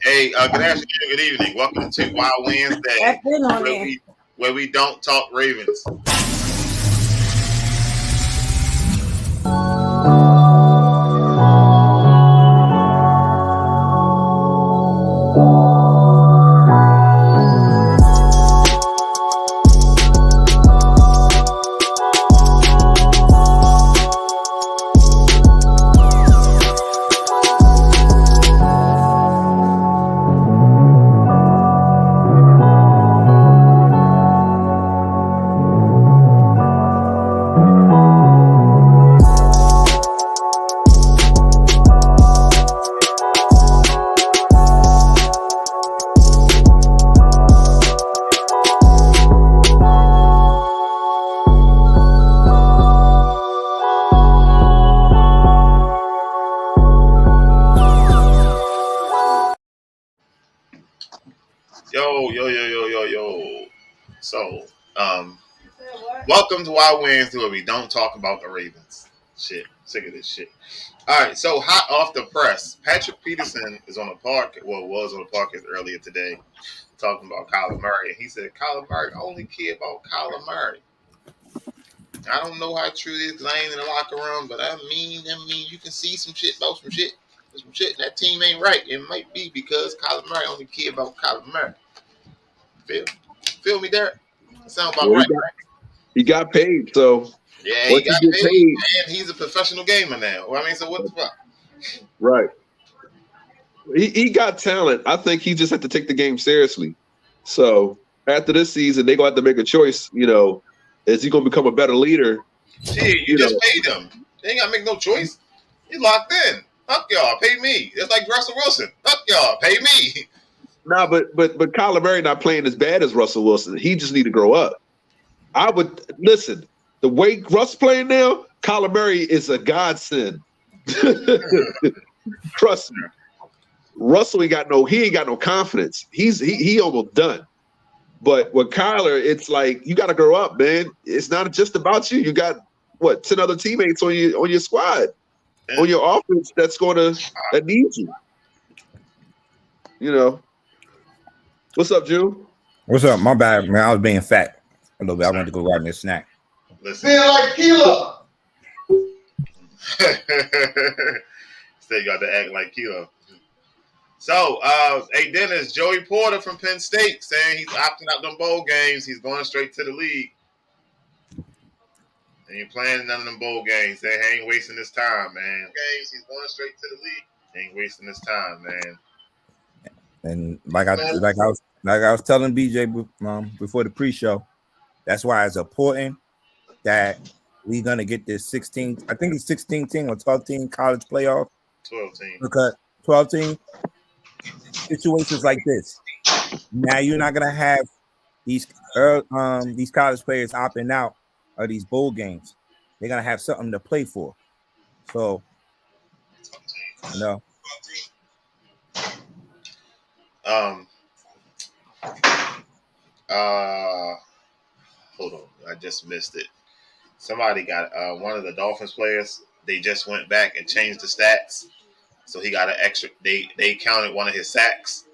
Hey, good afternoon, good evening. Welcome to Wild Wednesday, where we don't talk Ravens. Yo. So, welcome to Wild Wednesday, where we don't talk about the Ravens. Shit, sick of this shit. All right, so hot off the press, Patrick Peterson is on the park. Well, was on the podcast earlier today, talking about Kyler Murray. He said, Kyler Murray, I only care about Kyler Murray. I don't know how true it is because I ain't in the locker room, but I mean, you can see some shit about some shit. Some shit, that team ain't right. It might be because Kyler Murray only care about Kyler Murray. Feel me, Derek? Sound about right? He got paid, so yeah, he got paid, and he's a professional gamer now. Well, I mean, so what the fuck? Right. He got talent. I think he just had to take the game seriously. So after this season, they're gonna have to make a choice. You know, is he gonna become a better leader? Shit, you just paid him. They ain't gotta make no choice. He locked in. Fuck y'all, pay me. It's like Russell Wilson. Fuck y'all, pay me. No, but Kyler Murray not playing as bad as Russell Wilson. He just need to grow up. I would listen. The way Russ playing now, Kyler Murray is a godsend. Trust me. Russell ain't got no confidence. He almost done. But with Kyler, it's like you got to grow up, man. It's not just about you. You got 10 other teammates on your squad, on your offense that needs you. You know. What's up, Jew? What's up? My bad, man. I was being fat a little bit. I went to go grab me a snack. Being like Kilo. Still got to act like Kilo. So, hey, Dennis, Joey Porter from Penn State saying he's opting out them bowl games. He's going straight to the league. And he ain't playing none of them bowl games. They ain't wasting his time, man. He's going straight to the league. He ain't wasting his time, man. And like I was telling BJ before the pre-show, that's why it's important that we're gonna get this 16. I think it's 16 team or 12 team college playoff. 12 team. Because 12 team situations like this. Now you're not gonna have these college players opting out of these bowl games. They're gonna have something to play for. So, you know. Hold on, I just missed it. Somebody got one of the Dolphins players. They just went back and changed the stats, so he got an extra. They counted one of his sacks,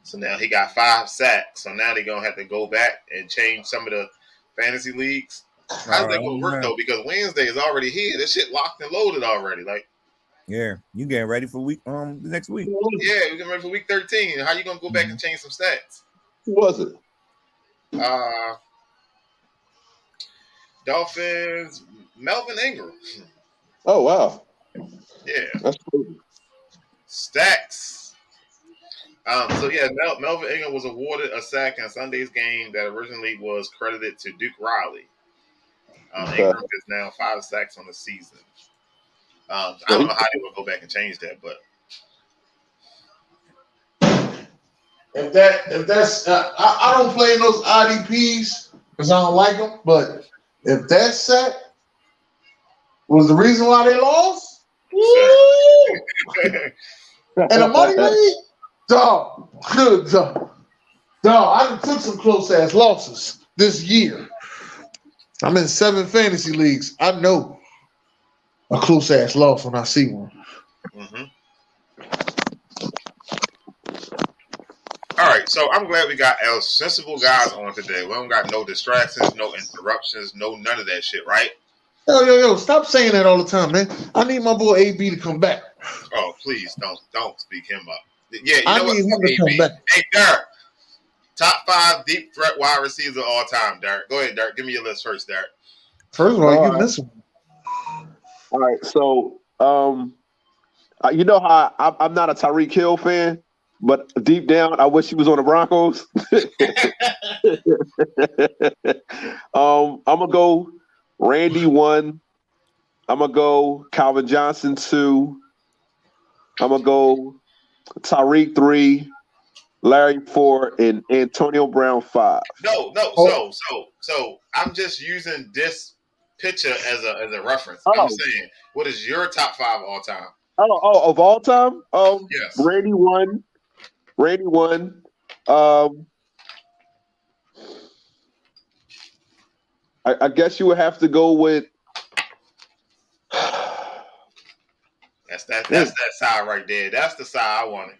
so now he got 5 sacks. So now they're gonna have to go back and change some of the fantasy leagues. How's that gonna work though? Because Wednesday is already here. This shit locked and loaded already. Like, yeah, you getting ready for the next week? Yeah, we're getting ready for week 13. How you gonna go back and change some stats? Who was it? Dolphins, Melvin Ingram. Oh wow. Yeah. That's cool. Stacks. So yeah, Melvin Ingram was awarded a sack in Sunday's game that originally was credited to Duke Riley. Ingram is now 5 sacks on the season. I don't know how they will go back and change that, but if that's I don't play in those IDPs because I don't like them. But if that sack was the reason why they lost, and the money league, dog, good dog. I done took some close ass losses this year. I'm in 7 fantasy leagues. I know a close ass loss when I see one. Mm-hmm. right, so I'm glad we got sensible guys on today. We don't got no distractions, no interruptions, none of that shit, right? Yo, stop saying that all the time, man. I need my boy AB to come back. Oh, please don't speak him up. Yeah, you I know what? need him to come back. Hey, Derek, top 5 deep threat wide receivers of all time, Derek. Go ahead, Derek. Give me your list first, Derek. First of all, you miss him. All right, so you know how I'm not a Tyreek Hill fan, but deep down, I wish he was on the Broncos. I'm gonna go Randy 1. I'm gonna go Calvin Johnson 2. I'm gonna go Tyreek 3, Larry 4, and Antonio Brown 5. No. So I'm just using this picture as a reference. Oh. I'm saying, what is your top 5 all time? Oh, of all time? Yes. Randy 1. I guess you would have to go with. That's that side right there. That's the side I wanted.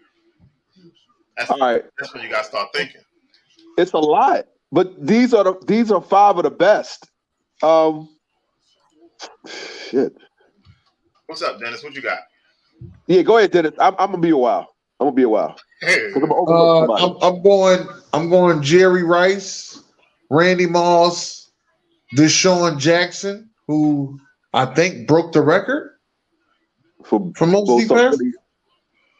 All right. That's when you gotta start thinking. It's a lot, but these are 5 of the best. Shit. What's up, Dennis? What you got? Yeah, go ahead, Dennis. I'm gonna be a while. Hey. I'm going Jerry Rice, Randy Moss, Deshaun Jackson, who I think broke the record for most deep passes.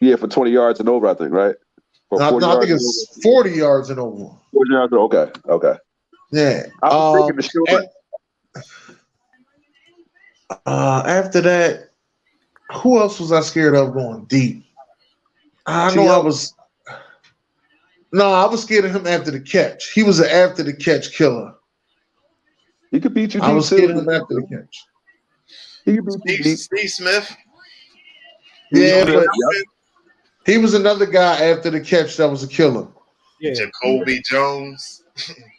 Yeah, for 20 yards and over, I think, right? I think it's 40 yards and over. 40 yards. Okay. Yeah. I was thinking Deshaun. After that, who else was I scared of going deep? I was scared of him after the catch. He was an after the catch killer. He could beat you. I was scared of him after the catch. He could beat you. Steve Smith. Yeah, but he was another guy after the catch that was a killer. Yeah. Jacoby Jones.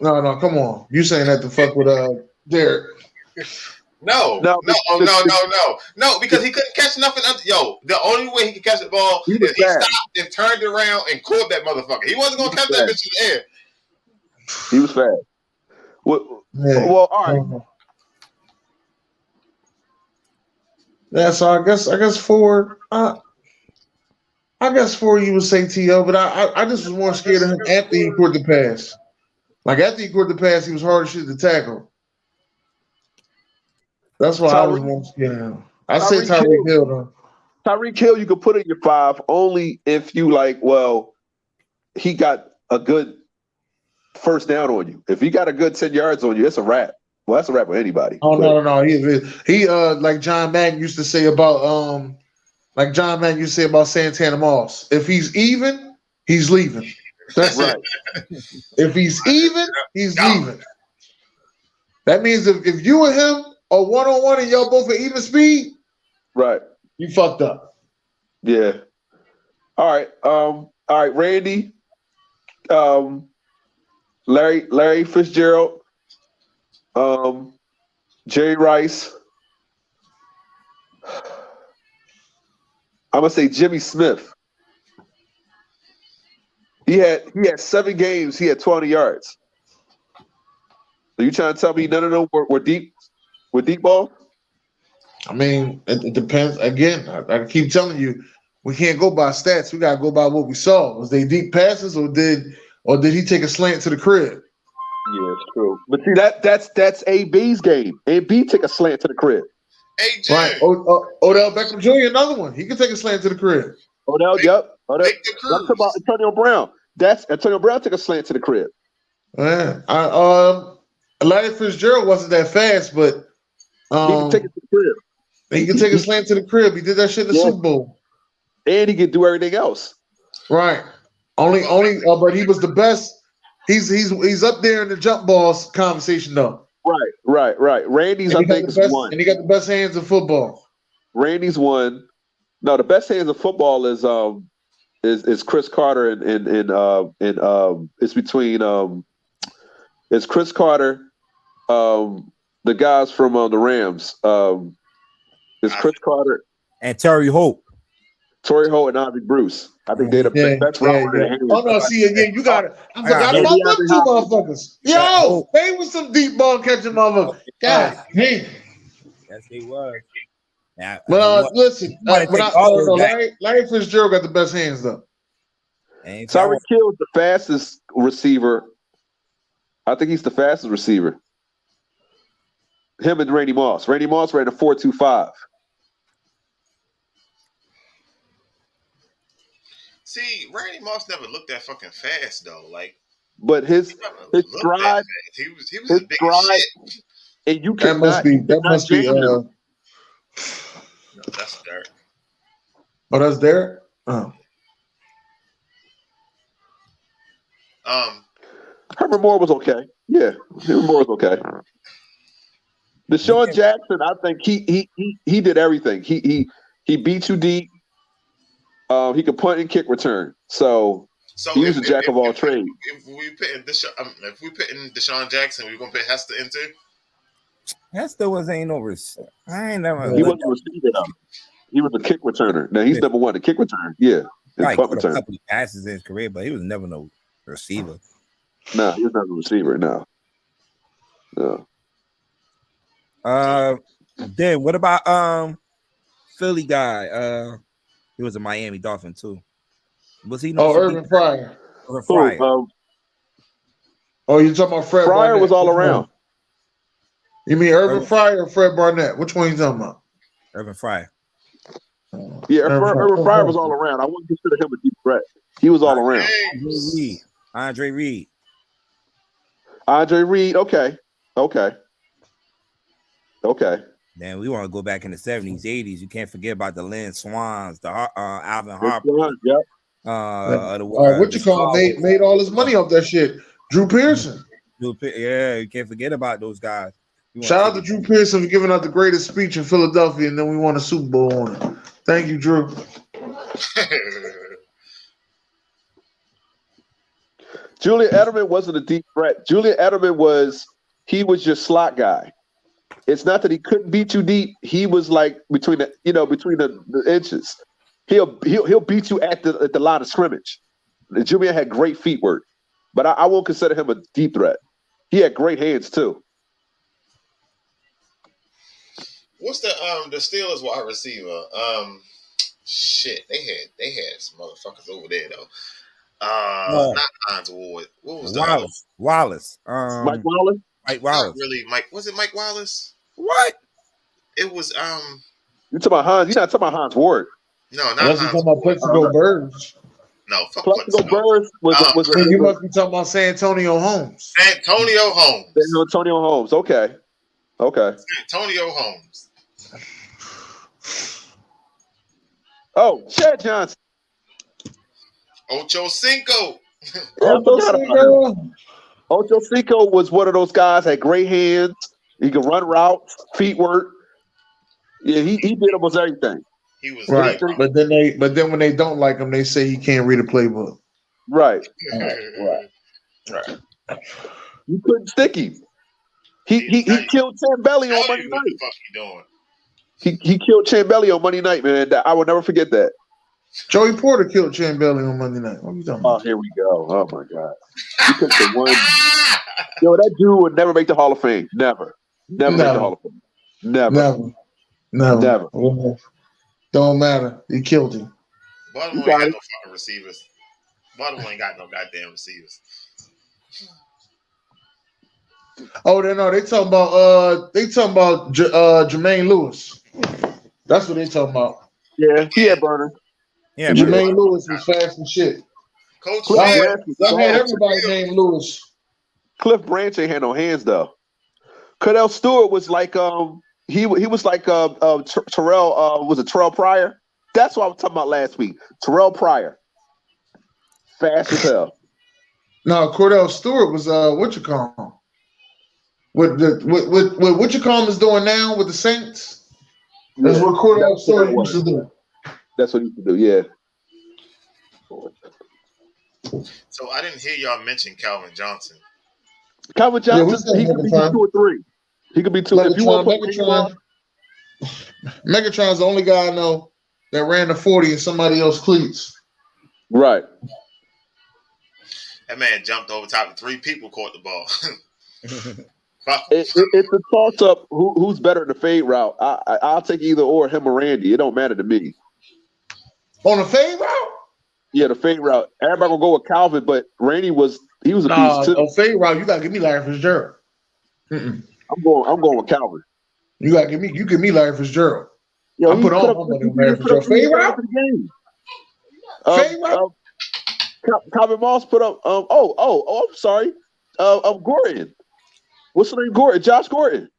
No, come on. You saying that to fuck with Derek? No, because he couldn't catch nothing. Yo, the only way he could catch the ball is he stopped and turned around and caught that motherfucker. He wasn't gonna catch that bitch in the air. He was fast. Well, all right. Yeah, so I guess 4. I guess 4 you would say T.O., but I just was more scared of him after he caught the pass. Like after he caught the pass, he was hard to shoot the tackle. That's why I was more scared of him. I said Tyreek Hill though. Tyreek Hill, you could put in your 5 only if you he got a good first down on you. If he got a good 10 yards on you, it's a wrap. Well, that's a wrap with anybody. Oh, no. He like John Madden used to say about Santana Moss. If he's even, he's leaving. That's right. If he's even, he's leaving. That means if you and him are 1-on-1 and y'all both at even speed, right, you fucked up. Yeah. All right, Randy, Larry Fitzgerald, Jerry Rice. I'm gonna say Jimmy Smith. He had 7 games. He had 20 yards. Are you trying to tell me none of them were deep? With deep ball? I mean, it depends. Again, I keep telling you, we can't go by stats. We gotta go by what we saw. Was they deep passes, or did he take a slant to the crib? Yeah, it's true. But see, that's AB's game. AB took a slant to the crib. AJ. Right. Odell Beckham Jr. Another one. He could take a slant to the crib. Odell. That's about Antonio Brown. That's Antonio Brown took a slant to the crib. Yeah. Larry Fitzgerald wasn't that fast, but he can take it to the crib. He can take a slant to the crib. He did that shit in the Super Bowl. And he can do everything else. Right. Only but he was the best. He's up there in the jump balls conversation though. Right. Randy's I think is 1. And he got the best hands in football. Randy's 1. No, the best hands of football is Chris Carter and it's between it's Chris Carter, the guys from the Rams. It's Chris Carter and Terry Holt. Torrey Holt and Ozzie Bruce. I think they're the best route in the hand. Oh no, see again, you got it. I forgot about them two motherfuckers. Yo, they was some deep ball catching motherfuckers. God damn. Yes, they was. Now, but listen, Larry Fitzgerald got the best hands though. Tyreek Hill is the fastest receiver. I think he's the fastest receiver. Him and Randy Moss. Randy Moss ran a 4.25. See, Randy Moss never looked that fucking fast though. Like, but his stride, he was a big shit. And you that must be. No, that's Derek. Oh, that's Derek. Oh. Herbert Moore was okay. Yeah, Herbert Moore was okay. Deshaun Jackson, I think he did everything. He beat you deep. He could punt and kick return. So he was a jack of all trades. If we putting Deshaun Jackson, we're gonna put Hester into. Hester ain't no receiver. I ain't never. He wasn't a receiver though. He was a kick returner. Now he's number one, the kick return. Yeah, right, punt return. A couple of passes in his career, but he was never no receiver. No, he was not a receiver. No. Then what about Philly guy? He was a Miami Dolphin too. Was he? Urban Fryer. Urban Fryer. You talking about Fred? Fryer Barnett? Was all around. You mean Urban Fryer or Fred Barnett? Which one you talking about? Urban Fryer. Yeah, Urban Fryer was all around. I wouldn't consider him a deep threat. He was all around. Andre Reed. Okay. Then we want to go back in the 70s, 80s. You can't forget about the Lynn Swans, the Alvin Harper. Yep. What you call made all his money off that shit. Drew Pearson. Yeah, you can't forget about those guys. Shout out to Drew Pearson for giving out the greatest speech in Philadelphia, and then we won a Super Bowl on it. Thank you, Drew. Julian Edelman wasn't a deep threat. Julian Edelman was your slot guy. It's not that he couldn't beat you deep. He was like between the inches. He'll beat you at the line of scrimmage. Julian had great feet work, but I won't consider him a deep threat. He had great hands too. What's the Steelers wide receiver? Shit, they had some motherfuckers over there though. Not Hines Ward. What was Wallace? Mike Wallace. Mike Wallace. Not really, Mike. Was it Mike Wallace? What? It was You talking about Hines? You're not talking about Hines Ward. No, not Hines. You talking about Plexico Birds? No, fuck Plexico Birds was you must be talking about San Antonio Holmes. Antonio Holmes. Okay. Antonio Holmes. Oh, Chad Johnson. Ocho Cinco. Ocho Cinco was one of those guys, had great hands. He could run routes, feet work. Yeah, he did almost everything. He was right. But then when they don't like him, they say he can't read a playbook. Right. Right. You couldn't stick him. He killed Tambelli on Monday night. What the fuck he doing? He killed Tambelli on Monday night, man. I will never forget that. Joey Porter killed Tambelli on Monday night. What are you talking about? Oh, here we go. Oh my God. He took the one. Yo, that dude would never make the Hall of Fame. Never make the Hall of Fame. Never. Don't matter. He killed him. Baltimore ain't got no fucking receivers. Baltimore ain't got no goddamn receivers. Oh, they talking about Jermaine Lewis. That's what they talking about. Yeah, he had burner. Yeah, Jermaine Lewis was fast and shit. Coach I had everybody named Lewis. Cliff Branch ain't had no hands though. Cordell Stewart was like he was like Terrell was it Terrell Pryor? That's what I was talking about last week. Terrell Pryor, fast as hell. No, Cordell Stewart was what you call him? What you call him is doing now with the Saints. That's what Cordell Stewart used to do. That's what he used to do. Yeah. So I didn't hear y'all mention Calvin Johnson. Calvin Johnson, he could be 2 or 3. He could be 2. If you want to Megatron's the only guy I know that ran the 40 in somebody else's cleats. Right. That man jumped over top of 3 people, caught the ball. It's a toss up. Who's better in the fade route? I'll take either or, him or Randy. It don't matter to me. On the fade route? Yeah, the fade route. Everybody gonna go with Calvin, but Randy was a piece too. On fade route, you gotta give me Larry Fitzgerald. I'm going with Calvin. You give me Larry Fitzgerald. Yo, I put on Larry Fitzgerald. Fade route? Fade route? Calvin Moss put up. I'm sorry. Gordon. What's the name? Gordon. Josh Gordon.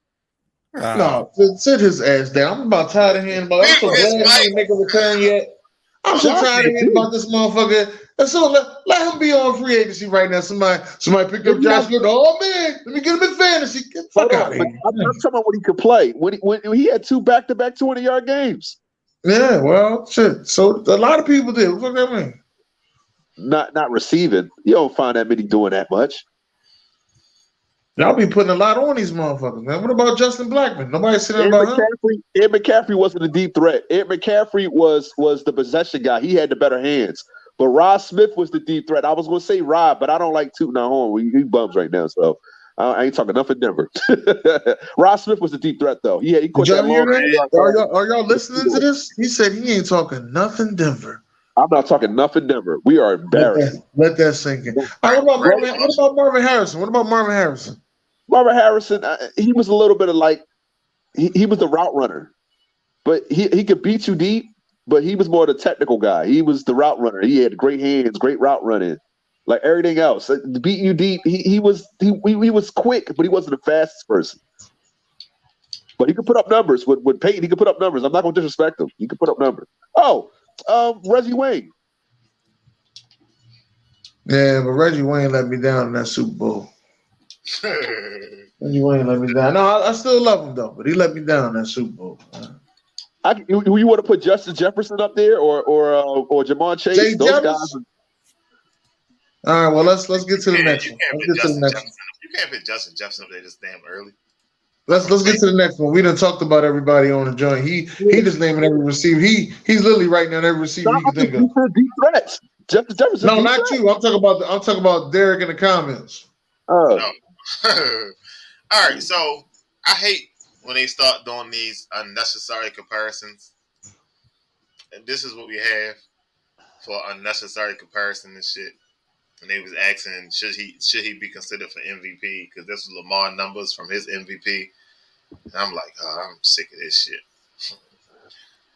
No, sit his ass down. I'm about tired of hearing about. I'm so glad he didn't make a return yet. I'm so tired of hearing about this motherfucker. And so let him be on free agency right now. Somebody pick up Josh Gordon. Oh man, let me get him in fantasy. Get the fuck out of here. I'm talking about when he could play. When he had 2 back-to-back 20-yard games. Yeah, well, shit. So a lot of people did. What that mean? Not receiving. You don't find that many doing that much. Y'all be putting a lot on these motherfuckers, man. What about Justin Blackman? Nobody said about him. Ed McCaffrey wasn't a deep threat. Ed McCaffrey was the possession guy. He had the better hands. But Rod Smith was the deep threat. I was going to say Rod, but I don't like tooting our horn. He bums right now, so I ain't talking nothing Denver. Rod Smith was the deep threat, though. He caught that long. Are y'all listening to this? He said he ain't talking nothing Denver. I'm not talking nothing Denver. We are embarrassed. Let that sink in. Right, what about Marvin Harrison? What about Marvin Harrison? Marvin Harrison, he was a little bit of like he was the route runner, but he could beat you deep. But he was more the technical guy. He was the route runner. He had great hands, great route running, like everything else. To beat you deep, he was quick, but he wasn't the fastest person. But he could put up numbers with Peyton. He could put up numbers. I'm not going to disrespect him. He could put up numbers. Reggie Wayne. Yeah, but Reggie Wayne let me down in that Super Bowl. Reggie Wayne let me down. No, I still love him though, but he let me down in that Super Bowl. You want to put Justin Jefferson up there or Jamar Chase? Those guys. All right, well let's get to the next one. You can't put Justin Jefferson up there this damn early. Let's get to the next one. We done talked about everybody on the joint. He just naming every receiver. He's literally right now every receiver you can think of. Deep threats. Justin Jefferson. No, not you. I'm talking about Derek in the comments. Oh. No. All right, so I hate when they start doing these unnecessary comparisons. And this is what we have for unnecessary comparison and shit. And they was asking, should he be considered for MVP? Because this was Lamar numbers from his MVP. And I'm like, I'm sick of this shit.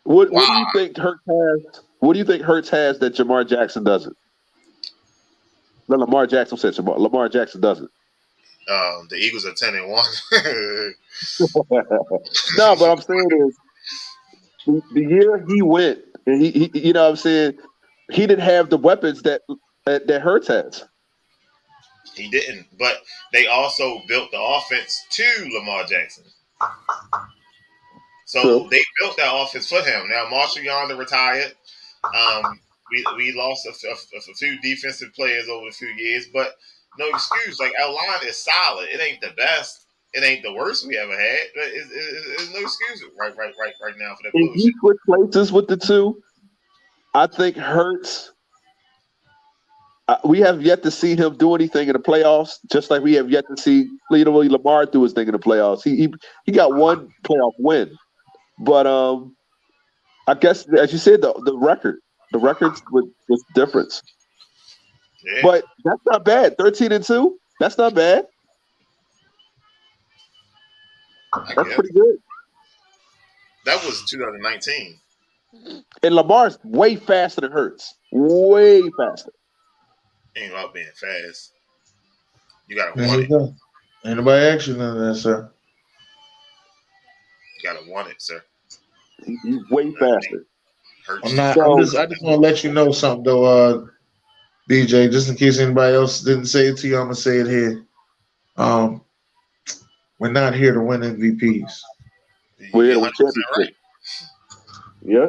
What do you think Hurts has? What do you think Hurts has that Jamar Jackson doesn't? No, Lamar Jackson said Lamar Jackson doesn't. The Eagles are 10-1. No, but I'm saying is the year he went, and he you know what I'm saying, he didn't have the weapons that Hurts has. He didn't, but they also built the offense to Lamar Jackson. So they built that offense for him. Now Marshall Yonder retired. We lost a few defensive players over a few years, but no excuse. Like, our line is solid. It ain't the best. It ain't the worst we ever had. But it's no excuse right now for that bullshit. If he switch places with the two, I think Hurts. We have yet to see him do anything in the playoffs, just like we have yet to see Lamar do his thing in the playoffs. He got one playoff win, but I guess as you said, the records was difference. Yeah. But that's not bad. 13-2, that's not bad. That's pretty good. That was 2019. And Lamar's way faster than Hurts. Way faster. Ain't about being fast. You gotta want it. Ain't nobody action none of that, sir. You gotta want it, sir. He's way faster. I just want to let you know something though, DJ, just in case anybody else didn't say it to you, I'm gonna say it here. We're not here to win MVPs. We're here to win championships. Right. Yeah.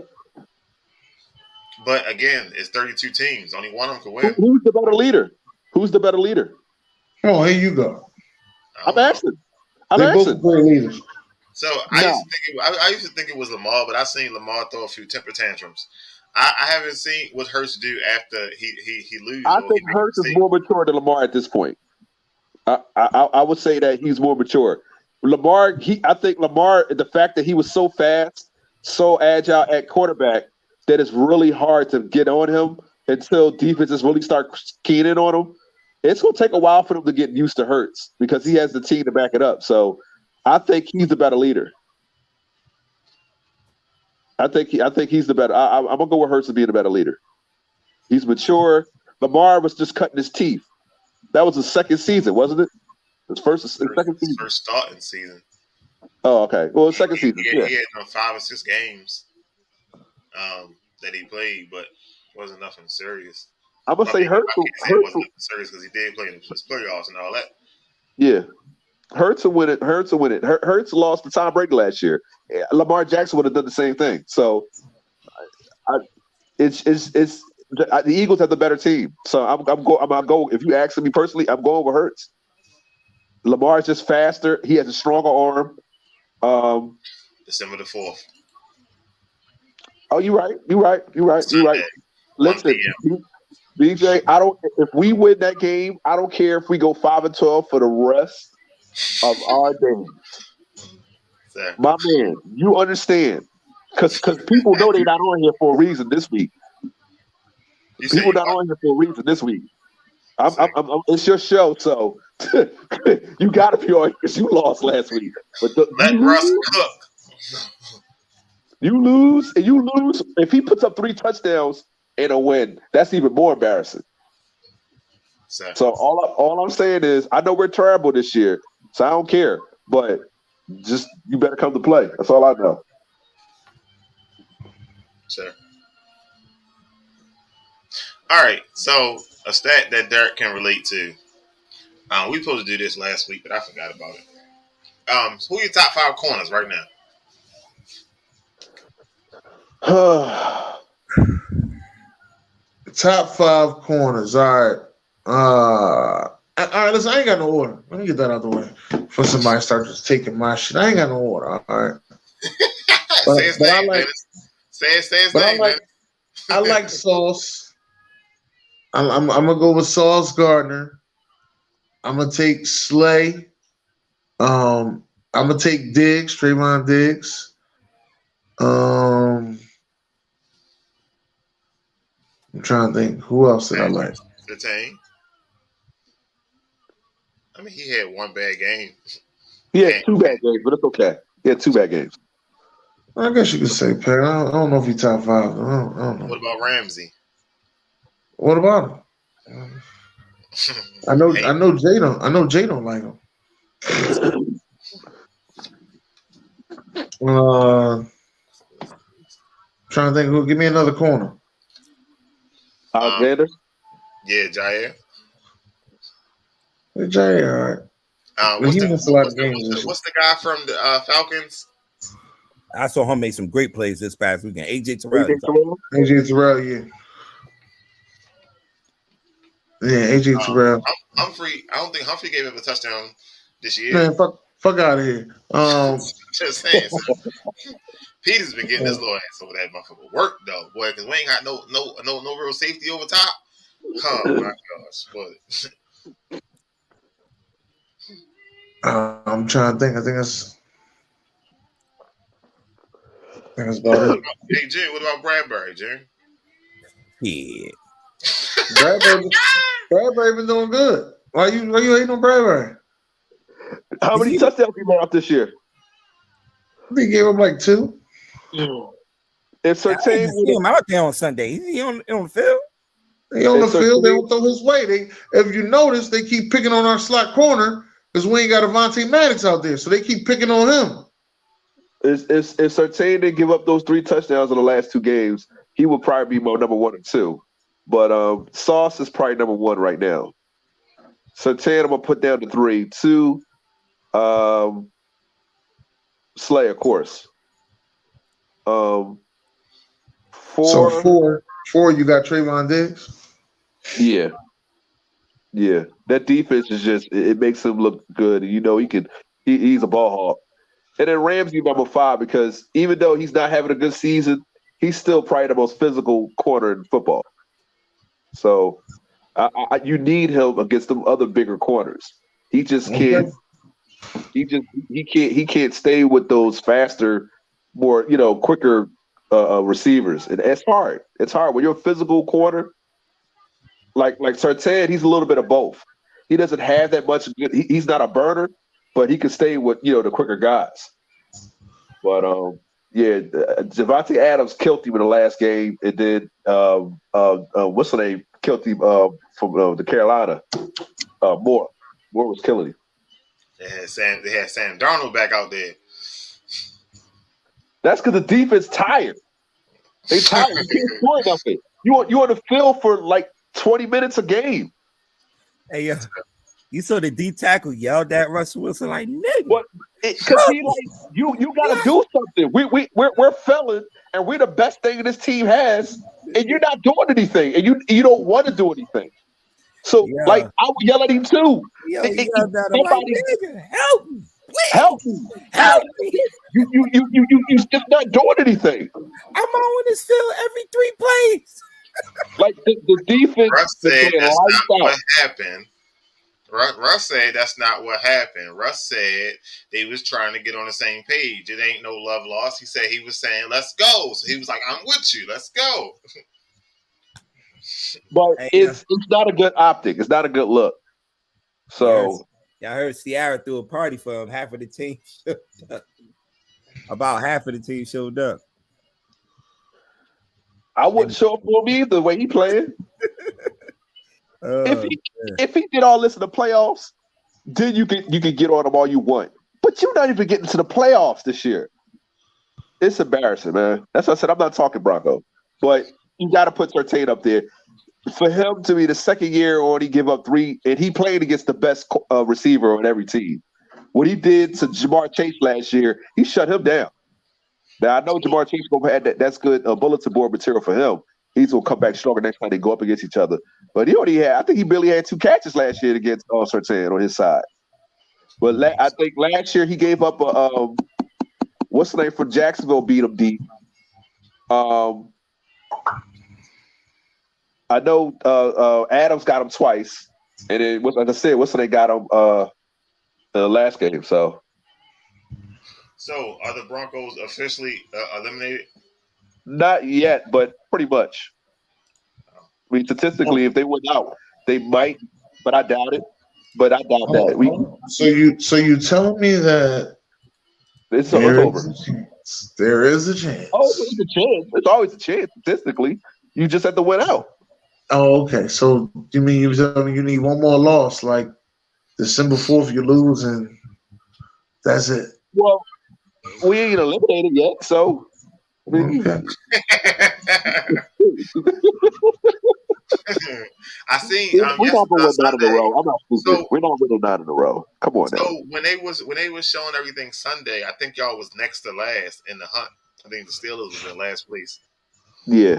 But again, it's 32 teams. Only one of them can win. Who's the better leader? Who's the better leader? Oh, here you go. I'm asking. They're both great leaders. So I used to think it was Lamar, but I seen Lamar throw a few temper tantrums. I haven't seen what Hurts do after he loses. I think Hurts is more mature than Lamar at this point. I would say that he's more mature. Lamar, I think Lamar, the fact that he was so fast, so agile at quarterback, that it's really hard to get on him until defenses really start keying in on him. It's going to take a while for them to get used to Hurts because he has the team to back it up. So I think he's the better leader. I think he's the better. I'm gonna go with Hurts to be the better leader. He's mature. Lamar was just cutting his teeth. That was his second season, wasn't it? His second season. First starting season. Oh, okay. Well, his second season. He had 5 or 6 games that he played, but wasn't nothing serious. I'm gonna say Hurts. Wasn't nothing serious because he did play in the playoffs and all that. Yeah. Hurts will win it. Hurts lost to Tom Brady last year. Lamar Jackson would have done the same thing. So, the Eagles have the better team. So I'm gonna go. If you ask me personally, I'm going with Hurts. Lamar is just faster. He has a stronger arm. December the 4th. Oh, you're right. Listen, BJ, if we win that game, I don't care if we go 5-12 for the rest of our days. My man, you understand. Because people know they're not on here for a reason this week. People not on here for a reason this week. It's your show, so you got to be on here because you lost last week. But let Russ cook. You lose. If he puts up 3 touchdowns and a win, that's even more embarrassing. So all I'm saying is, I know we're terrible this year, so I don't care. But just you better come to play. That's all I know. Sure. All right. So a stat that Derek can relate to. We were supposed to do this last week, but I forgot about it. Who are your top 5 corners right now? Top 5 corners. All right. Listen, I ain't got no order. Let me get that out of the way before somebody starts just taking my shit. I ain't got no order. All right. I like Sauce. I'm gonna go with Sauce Gardner. I'm gonna take Slay. I'm gonna take Diggs, Trayvon Diggs. I'm trying to think who else did I like. Sertain. I mean, he had 1 bad game. He had 2 bad games, but it's okay. He had 2 bad games. I guess you could say Perry. I don't know if he's top 5. I don't know. What about Ramsey? What about him? I know Jay don't like him. Trying to think who. Give me another corner. Alexander. Yeah, Jair. Jair, all right. What's the guy from the Falcons? I saw him make some great plays this past weekend. AJ Terrell. AJ Terrell, yeah. Yeah, AJ Terrell. Humphrey. I don't think Humphrey gave up a touchdown this year. Man, fuck out of here. Just saying. Peter's been getting his little ass over that motherfucker work though, boy, because we ain't got no real safety over top. Oh my gosh, but I'm trying to think. I think that's about it. Hey, Jim, what about Bradbury, Jim? Yeah. Bradbury been doing good. Why you hating on Bradbury? How many touchdowns he got this year? I think he gave him like 2. If Sertain see him out there on Sunday, is he on the field? He on the field. They don't throw his way. If you notice, they keep picking on our slot corner because we ain't got Avonte Maddox out there, so they keep picking on him. If Sertain didn't give up those 3 touchdowns in the last 2 games, he would probably be more number 1 or 2. But Sauce is probably number 1 right now. Sertain, I'm gonna put down to 3. 2, Slay, of course. 4. So 4, you got Trayvon Diggs? Yeah. That defense is just, it makes him look good. You know, he's a ball hawk. And then Ramsey number 5 because even though he's not having a good season, he's still probably the most physical corner in football. So you need him against the other bigger corners. He just can't. He can't stay with those faster, more quicker receivers, and it's hard. It's hard when you're a physical corner. Like Surtain, he's a little bit of both. He doesn't have that much. He's not a burner, but he can stay with the quicker guys. But Javonte Adams killed him in the last game, and then what's the name? Killed him from the Carolina. Moore was killing him. They had Sam Darnold back out there. That's because the defense tired. They tired. You can't score nothing. You want to fill for like 20 minutes a game. Hey, you saw the D tackle yelled at Russell Wilson like nigga. What? Because he like you got to do something. We're felon, and we're the best thing this team has, and you're not doing anything, and you don't want to do anything. So like I would yell at him too. Yo, he yelled at him like, nigga, help me. Please. Help me. You just not doing anything. I'm on this field every 3 plays. Like the defense. Russ said that's not what happened. Russ said that's not what happened. Russ said they was trying to get on the same page. It ain't no love lost. He said he was saying, let's go. So he was like, I'm with you. Let's go. But it's not a good optic. It's not a good look. So I heard Ciara threw a party for him. Half of the team showed up. About half of the team showed up. I wouldn't show up for him either the way he playing. If he did all this in the playoffs, then you can get on him all you want. But you're not even getting to the playoffs this year. It's embarrassing, man. That's what I said. I'm not talking Bronco, but you got to put Surtain up there. For him to be the second year on, he give up 3, and he played against the best receiver on every team. What he did to Jamar Chase last year, he shut him down. Now I know Jamar Chase gonna have that's good bulletin board material for him. He's gonna come back stronger next time they go up against each other. But I think he barely had 2 catches last year against Surtain on his side. But I think last year he gave up a what's the name for Jacksonville beat him deep. I know Adams got him twice, and then like I said, what's the name got him the last game. So are the Broncos officially eliminated? Not yet, but pretty much. I mean, statistically, if they went out, they might, but I doubt it. But I doubt that. So you telling me that it's over? There is a chance. Oh, there's a chance. There's always a chance statistically. You just have to win out. Oh, okay. So you mean you telling me you need one more loss, like December 4th, you lose, and that's it? Well, we ain't eliminated yet, so. Okay. I seen. We're not going to win 9 in a row. I'm not stupid. We're not winning 9 in a row. Come on now. So when they was showing everything Sunday, I think y'all was next to last in the hunt. I think the Steelers was in last place. Yeah.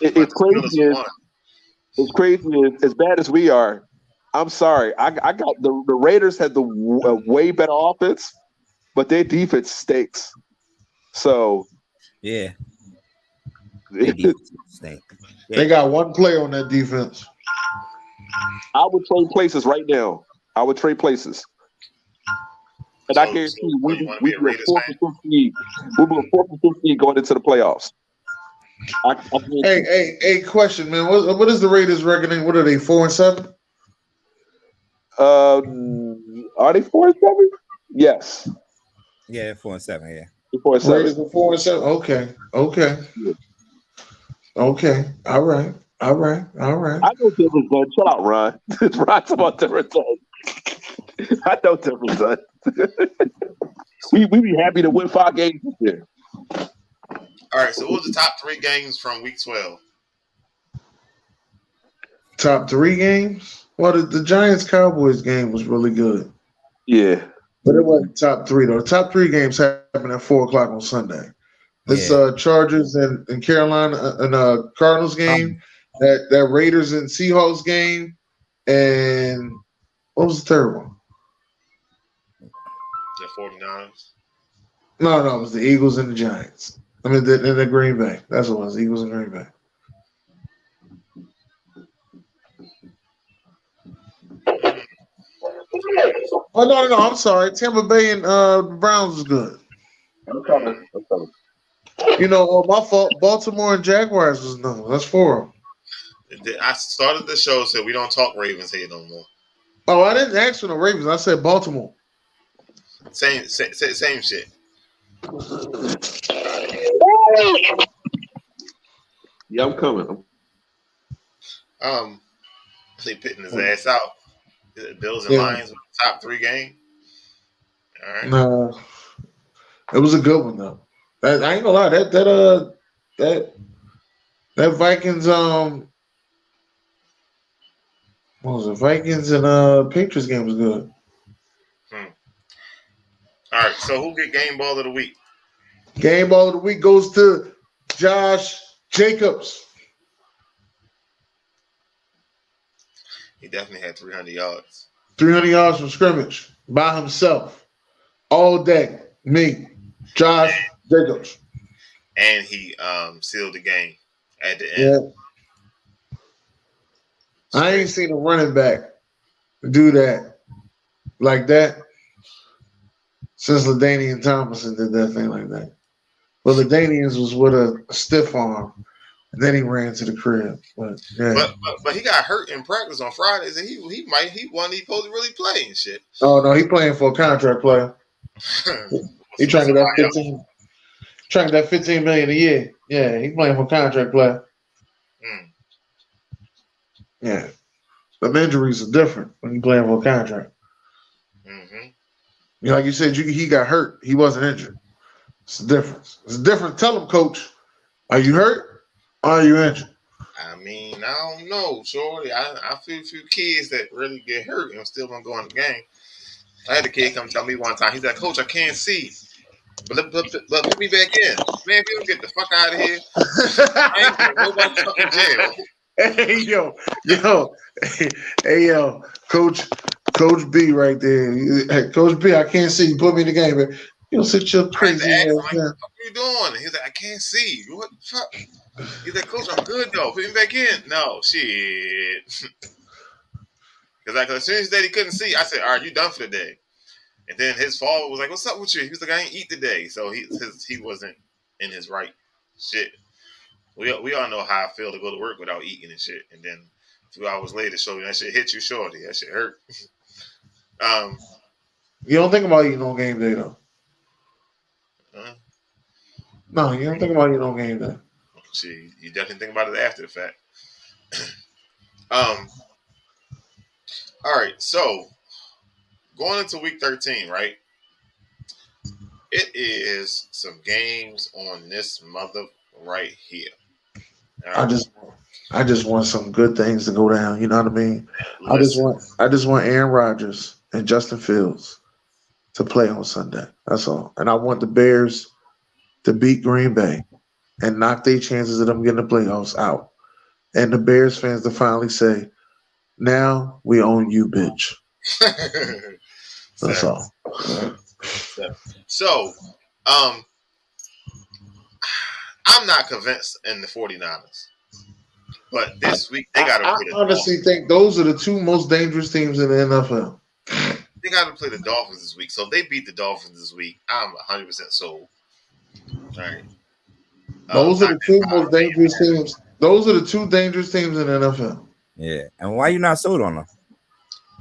It's crazy. It's crazy. As bad as we are, I'm sorry. I got the Raiders had the way better offense, but their defense stinks. So yeah. They got one play on that defense. I would trade places right now. I would trade places. And I guarantee you, we be a 4th and 15. We'll be a 4th and 15 going into the playoffs. Hey, question, man. What is the Raiders reckoning? What are they, 4-7? Are they 4-7? Yes. Yeah, 4-7. Yeah. 4-7. Raiders are 4-7. Okay. Okay. All right. I know different son. Shut out, Ron. Ron's about different son. I know different son. we be happy to win 5 games this year. All right. So what was the top 3 games from Week 12? Top 3 games? Well, the Giants-Cowboys game was really good. Yeah. But it wasn't top 3, though. The top 3 games happened at 4 o'clock on Sunday. This Chargers and Carolina and Cardinals game, that Raiders and Seahawks game, and what was the third one? The 49ers. No, it was the Eagles and the Giants. I mean, the Green Bay. That's what it was. Eagles and Green Bay. Oh no! I'm sorry. Tampa Bay and Browns was good. I'm coming. You know, my fault. Baltimore and Jaguars was no. That's 4. I started the show, so we don't talk Ravens here no more. Oh, I didn't ask for the Ravens. I said Baltimore. Same shit. Yeah, I'm coming. They pitting his ass out. The Bills and Lions with the top 3 game. All right. No, it was a good one though. I ain't gonna lie. That Vikings what was it? Vikings and Patriots game was good. All right. So who get game ball of the week? Game ball of the week goes to Josh Jacobs. He definitely had 300 yards. 300 yards from scrimmage by himself all day. Me, Josh Jacobs. And he sealed the game at the end. Yeah. I ain't seen a running back do that like that since LaDainian Tomlinson did that thing like that. But LaDainian's was with a stiff arm, and then he ran to the crib. But yeah. But he got hurt in practice on Fridays, and he wasn't supposed to really play and shit. Oh no, he playing for a contract player. He trying to get that $15 million a year. Yeah, he playing for a contract player. Yeah, the injuries are different when you playing for a contract. Mm-hmm. You know, like you said, he got hurt. He wasn't injured. It's a difference. It's different. Tell him, coach, are you hurt or are you injured? I mean, I don't know, shorty. I feel a few kids that really get hurt and still want to go in the game. I had a kid come tell me one time. He's like, Coach, I can't see. But put me back in. Man, if you don't get the fuck out of here, I ain't going to nobody fucking jail. Hey, yo, Coach B right there. Hey, Coach B, I can't see you. Put me in the game, man. You don't sit your crazy ass down. What are you doing? He's like, I can't see. What the fuck? He's like, Coach, I'm good though. Put me back in. No, shit. Because as soon as he couldn't see, I said, all right, you done for the day. And then his father was like, what's up with you? He was like, I ain't eat today. So he wasn't in his right shit. We all know how I feel to go to work without eating and shit. And then 2 hours later, show you that shit hit you shorty. That shit hurt. You don't think about eating on game day, though. No, you don't think about eating on game day. See, you definitely think about it after the fact. All right, so going into week 13, right? It is some games on this mother right here. Right. I just want some good things to go down. You know what I mean? Listen. I just want Aaron Rodgers and Justin Fields to play on Sunday. That's all. And I want the Bears to beat Green Bay and knock their chances of them getting the playoffs out. And the Bears fans to finally say, now we own you, bitch. That's all. So, I'm not convinced in the 49ers. But this week, they got to play the I honestly think those are the 2 most dangerous teams in the NFL. They got to play the Dolphins this week. So if they beat the Dolphins this week, I'm 100% sold. All right. Those are the 2 most dangerous teams. Those are the 2 dangerous teams in the NFL. Yeah. And why you not sold on them?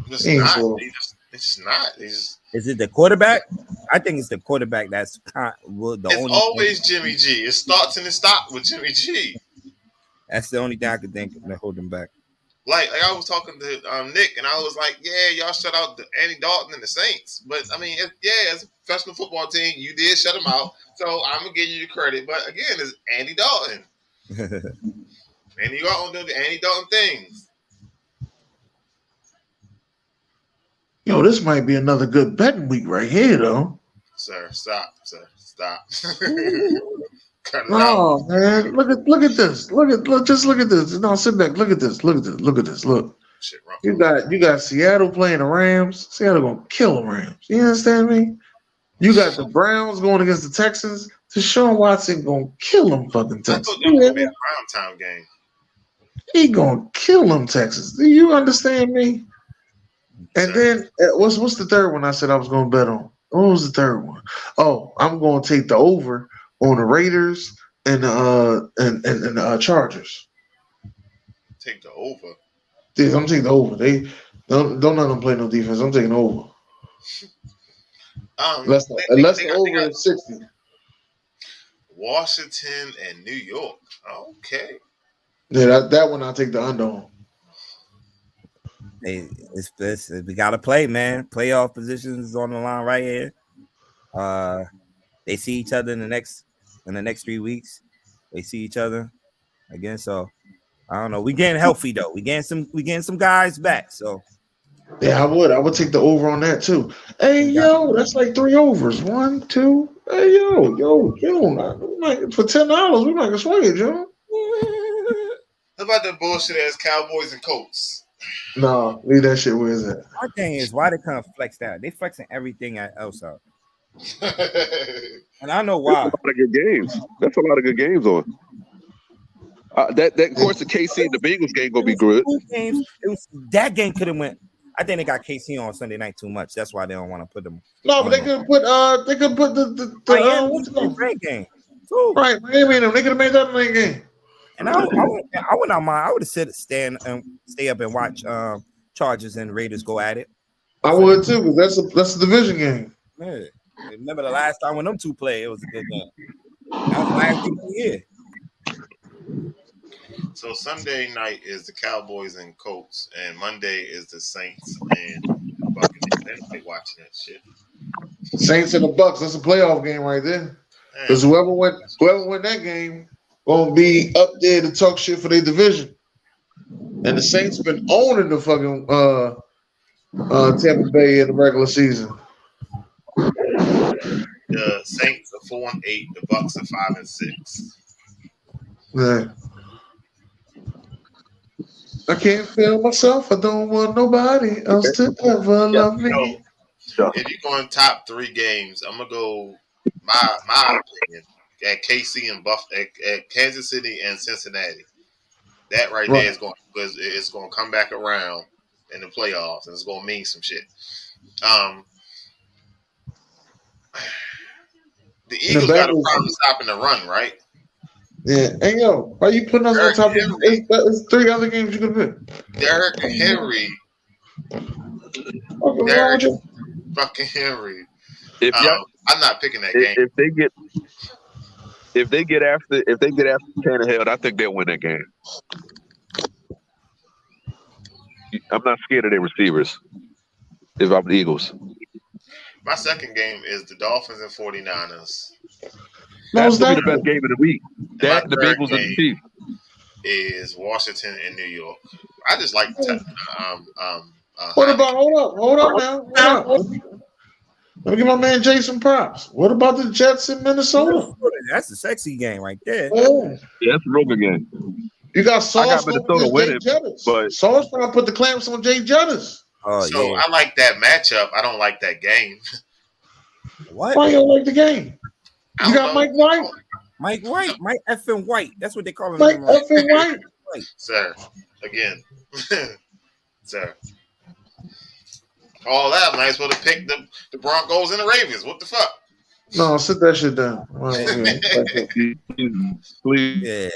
It's not. Is it the quarterback? I think it's the quarterback that's it's always Jimmy G. It starts and it stops with Jimmy G. That's the only thing I could think of that hold him back. Like I was talking to Nick, and I was like, yeah, y'all shut out Andy Dalton and the Saints. But, I mean, as a professional football team, you did shut them out. So I'm going to give you the credit. But, again, it's Andy Dalton. And you all do the Andy Dalton things. Yo, this might be another good betting week right here, though. Sir, stop. Oh man, look at this. Just look at this. No, sit back. Look at this. Look. Shit, You got Seattle playing the Rams. Seattle gonna kill the Rams. You understand me? You got the Browns going against the Texans. Deshaun Watson gonna kill them fucking I Texans. thought that was gonna be a prime time game. He gonna kill them Texans. Do you understand me? And then what's the third one I said I was gonna bet on? What was the third one? Oh, I'm gonna take the over on the Raiders and the Chargers. Take the over. Dude, I'm taking the over. They don't let them play no defense. I'm taking over. Unless the over is 60. Washington and New York. Okay. Yeah, that one I'll take the under on. Hey, we gotta play, man. Playoff positions is on the line right here. They see each other in the next 3 weeks. They see each other again. So I don't know. We getting healthy though. We getting some guys back. So yeah, I would take the over on that too. Hey yo, that's like 3 overs. 1, 2. Hey yo, for $10, we might can swing it, Joe. How about the bullshit ass Cowboys and Colts? No, leave that shit where it's at. my thing is why they can't flex that. They flexing everything else out. And I know why. That's a lot of good games. That's a lot of good games on. That of course the KC and the Bengals game gonna be good. That game could have went. I think they got KC on Sunday night too much. That's why they don't want to put them. No, but they could put the what's it called? Great game. Too. Right, Miami and them. They could have made that a game. And I would not mind. I would have stay up and watch Chargers and Raiders go at it. I would too, because that's a division game. Man, remember the last time when them two played, it was a good game. That was the last game of the year. So Sunday night is the Cowboys and Colts, and Monday is the Saints and Buccaneers. They watching that shit. Saints and the Bucks. That's a playoff game right there. Because whoever win that game gonna be up there to talk shit for their division. And the Saints been owning the fucking Tampa Bay in the regular season. The Saints are 4-8. The Bucks are 5-6. Yeah. I can't feel myself. I don't want nobody else to ever love me. So, if you're going top 3 games, I'm gonna go my opinion at KC and at Kansas City and Cincinnati. That right there is going because it's going to come back around in the playoffs and it's going to mean some shit. The Eagles got a problem stopping the run, right? Yeah. Hey yo, why you putting us on top of it's 3 other games you can pick? Derek Henry. Fucking Henry. I'm not picking that game. If they get after Tannehill, I think they'll win that game. I'm not scared of their receivers. If I'm the Eagles. My second game is the Dolphins and 49ers. That's gonna be the best game of the week. That the Bengals and the Chiefs is Washington and New York. I just like What about hold up now. Let me give my man Jason props. What about the Jets in Minnesota? That's a sexy game right there. Yeah, that's a real good game. You got Sauce Minnesota winning, but Sauce trying to put the clamps on Jay Jettis. I like that matchup. I don't like that game. What? Why you don't like the game? You got Mike White. Mike effing White. That's what they call him. Mike effing White. Sir, again. Sir. All that, might as well have picked the Broncos and the Ravens. What the fuck? No, sit that shit down. Please. Yeah.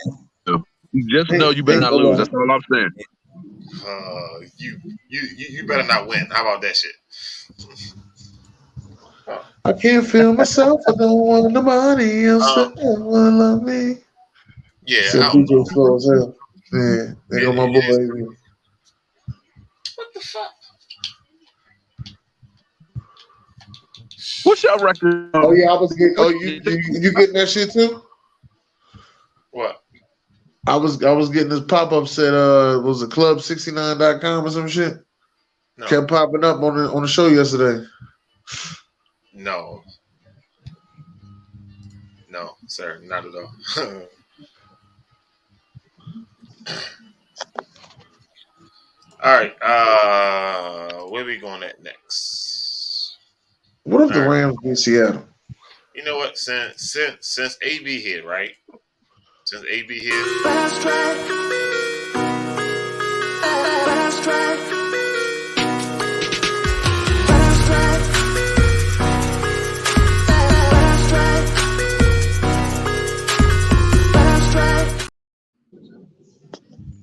You just know you better not lose. That's all I'm saying. You better not win. How about that shit? I can't feel myself. I don't want nobody else to ever love me. Yeah. So DJ slow as hell. Yeah, they go my boy. What the fuck? What's your record? Oh yeah, I was getting. Oh, you getting that shit too? What? I was getting this pop up said was it club69.com or some shit. No. Kept popping up on the show yesterday. No, sir, not at all. All right, where we going at next? What if the Rams beat Seattle? You know what? Since AB hit, right? Since AB hit.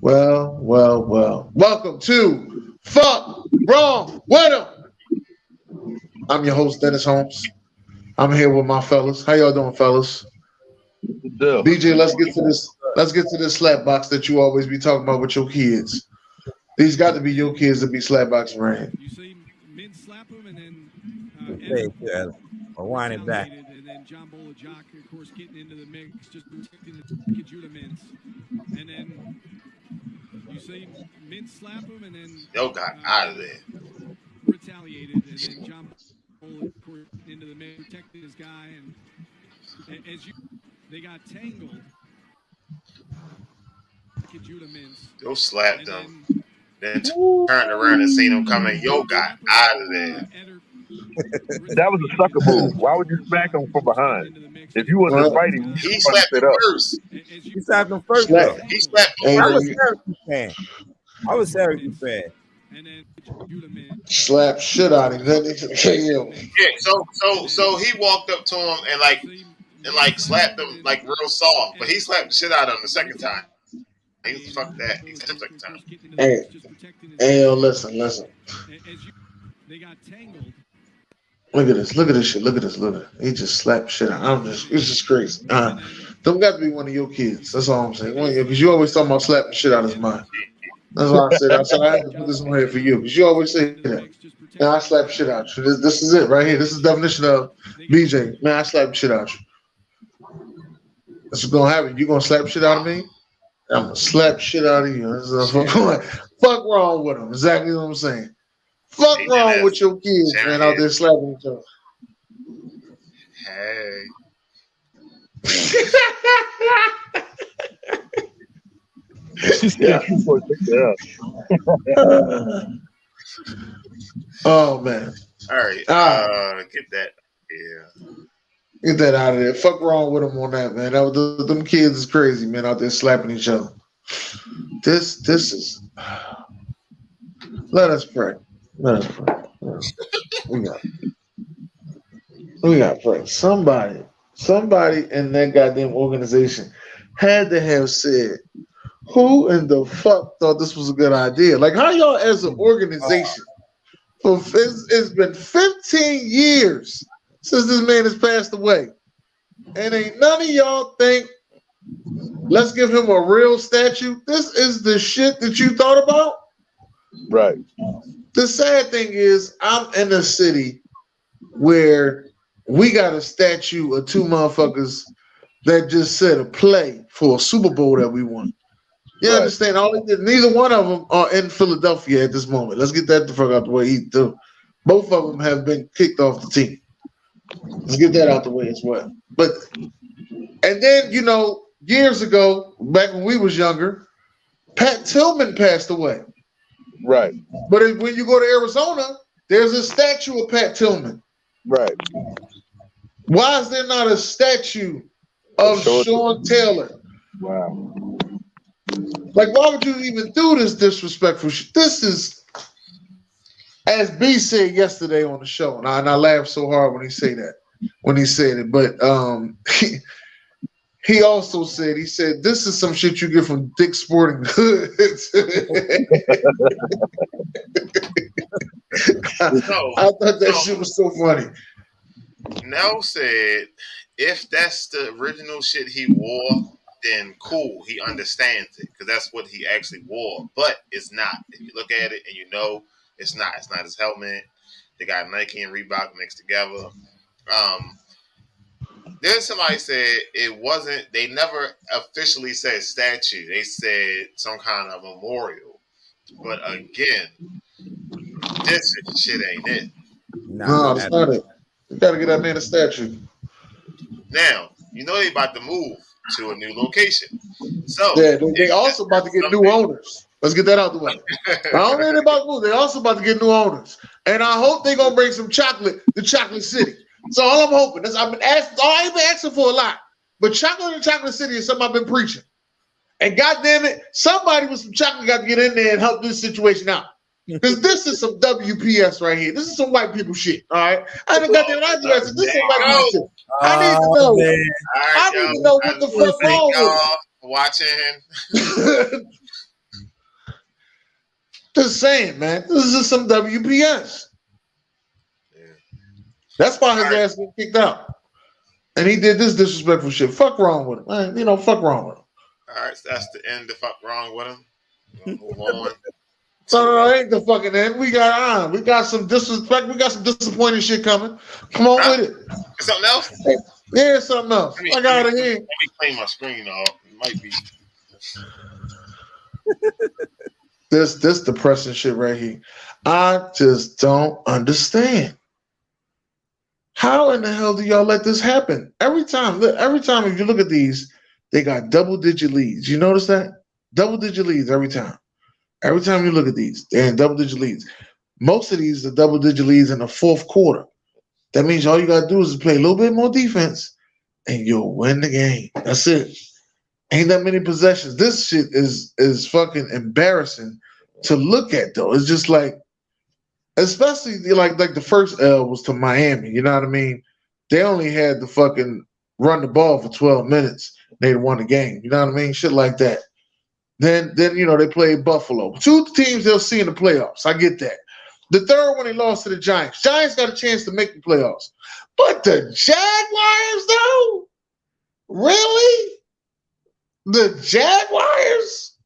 Well. Welcome to Fuk Wrong Wit Em. I'm your host, Dennis Holmes. I'm here with my fellas. How y'all doing, fellas? BJ, let's get to this. Let's get to this slap box that you always be talking about with your kids. These got to be your kids to be slap boxing right here. You see Mint slap him and then wind it back. And then John Bolajak, of course, getting into the mix, just protecting the Judah Mintz. And then you see Mint slap him and then Yo got out of there. Retaliated. And then John Bolajak, of course, into the mix, protecting his guy. And as they got tangled. Judah Mintz. Yo slapped him. Then turned around and seen him coming. Yo got out of there. That was a sucker move. Why would you smack him from behind? If you wasn't fighting, he slapped him first. He slapped him first, though. He slapped him first. I was Syracuse fan. Slap shit out of him. Then he KO. Yeah, so he walked up to him and slapped him like real soft, but he slapped the shit out of him the second time. He fuck that. He said the second time. Hey, yo, listen. Look at this shit. Look at this. He just slapped shit out. It's just crazy. Them got to be one of your kids. That's all I'm saying. Because you always talking about slapping shit out of his mind. That's why I said. I said I had to put this on here for you because you always say that. Man, I slap shit out you. This is it right here. This is the definition of BJ. Man, I slap shit out you. That's what's gonna happen. You gonna slap shit out of me? I'm gonna slap shit out of you. Fuck wrong with them. Exactly what I'm saying. Fuck wrong with your kids, man, out there slapping each other. Hey. Oh man. All right. Get that. Yeah. Get that out of there. Fuck wrong with them on that, man. Them kids is crazy, man, out there slapping each other. This is. Let us pray. We got to pray. Somebody in that goddamn organization had to have said, "Who in the fuck thought this was a good idea?" Like, how y'all as an organization? It's been 15 years since this man has passed away. And ain't none of y'all think, let's give him a real statue. This is the shit that you thought about? Right. The sad thing is, I'm in a city where we got a statue of two motherfuckers that just said a play for a Super Bowl that we won. You understand? Neither one of them are in Philadelphia at this moment. Let's get that the fuck out the way. Both of them have been kicked off the team. Let's get that out the way as well. And then, years ago, back when we was younger, Pat Tillman passed away. Right. But when you go to Arizona, there's a statue of Pat Tillman. Right. Why is there not a statue of Sean Taylor? Wow. Like, why would you even do this disrespectful shit? This is, as B said yesterday on the show, and I laughed so hard when he said it. But he also said, this is some shit you get from Dick's Sporting Goods. I thought that shit was so funny. Nell said, if that's the original shit he wore, then cool, he understands it because that's what he actually wore. But it's not. If you look at it and it's not. It's not his helmet. They got Nike and Reebok mixed together. Then somebody said it wasn't. They never officially said statue. They said some kind of memorial. But again, this shit ain't it. No, it's not it. You gotta get that man a statue. Now they about to move to a new location. So yeah, they also about to get new owners. Let's get that out the way. I don't know about food. They're also about to get new owners. And I hope they're going to bring some chocolate to Chocolate City. So all I'm hoping is I ain't been asking for a lot. But chocolate in Chocolate City is something I've been preaching. And goddamn it, somebody with some chocolate got to get in there and help this situation out. Because this is some WPS right here. This is some white people shit. All right. I done got that address. This is some white people shit. I need to know. I need to know what the fuck wrong with watching. Just saying, man. This is some WPS. Yeah. That's why his ass got kicked out. And he did this disrespectful shit. Fuck wrong with him. Man, you know, fuck wrong with him. All right, so that's the end of fuck wrong with him. Move on. No, ain't the fucking end. We got some disrespect. We got some disappointing shit coming. Come on with it. Something else? Yeah, something else. I got it here. Let me clean my screen off. It might be. This depressing shit right here. I just don't understand. How in the hell do y'all let this happen? Every time if you look at these, they got double-digit leads. You notice that? Double-digit leads every time. Every time you look at these, they're in double-digit leads. Most of these are double-digit leads in the fourth quarter. That means all you got to do is play a little bit more defense, and you'll win the game. That's it. Ain't that many possessions. This shit is fucking embarrassing to look at, though. It's just like, especially like the first L was to Miami. You know what I mean? They only had to fucking run the ball for 12 minutes. They'd won the game. You know what I mean? Shit like that. Then you know, they played Buffalo. Two teams they'll see in the playoffs. I get that. The third one, they lost to the Giants. Giants got a chance to make the playoffs. But the Jaguars, though? Really? The Jaguars?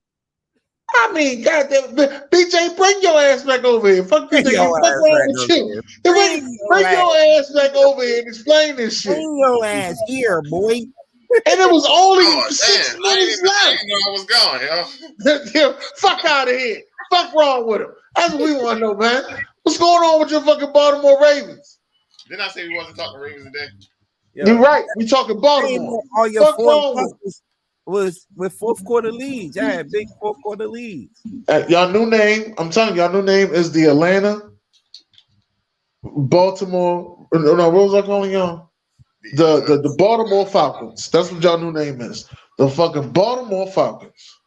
I mean, goddamn, BJ, bring your ass back over here. Fuck you, nigga. What's wrong with you? Bring your ass back over here and explain this shit. Bring your ass here, boy. And it was only 6 minutes left. I didn't know I was going, yo. Fuck out of here. Fuck wrong with him. That's what we want to know, man. What's going on with your fucking Baltimore Ravens? Didn't I say we wasn't talking Ravens today? You're right. We talking Baltimore. All your four was with fourth quarter leads. I had big fourth quarter leads. Y'all new name, I'm telling you, y'all new name is the Atlanta, Baltimore. No, what was I calling y'all? The Baltimore Falcons. That's what y'all new name is. The fucking Baltimore Falcons.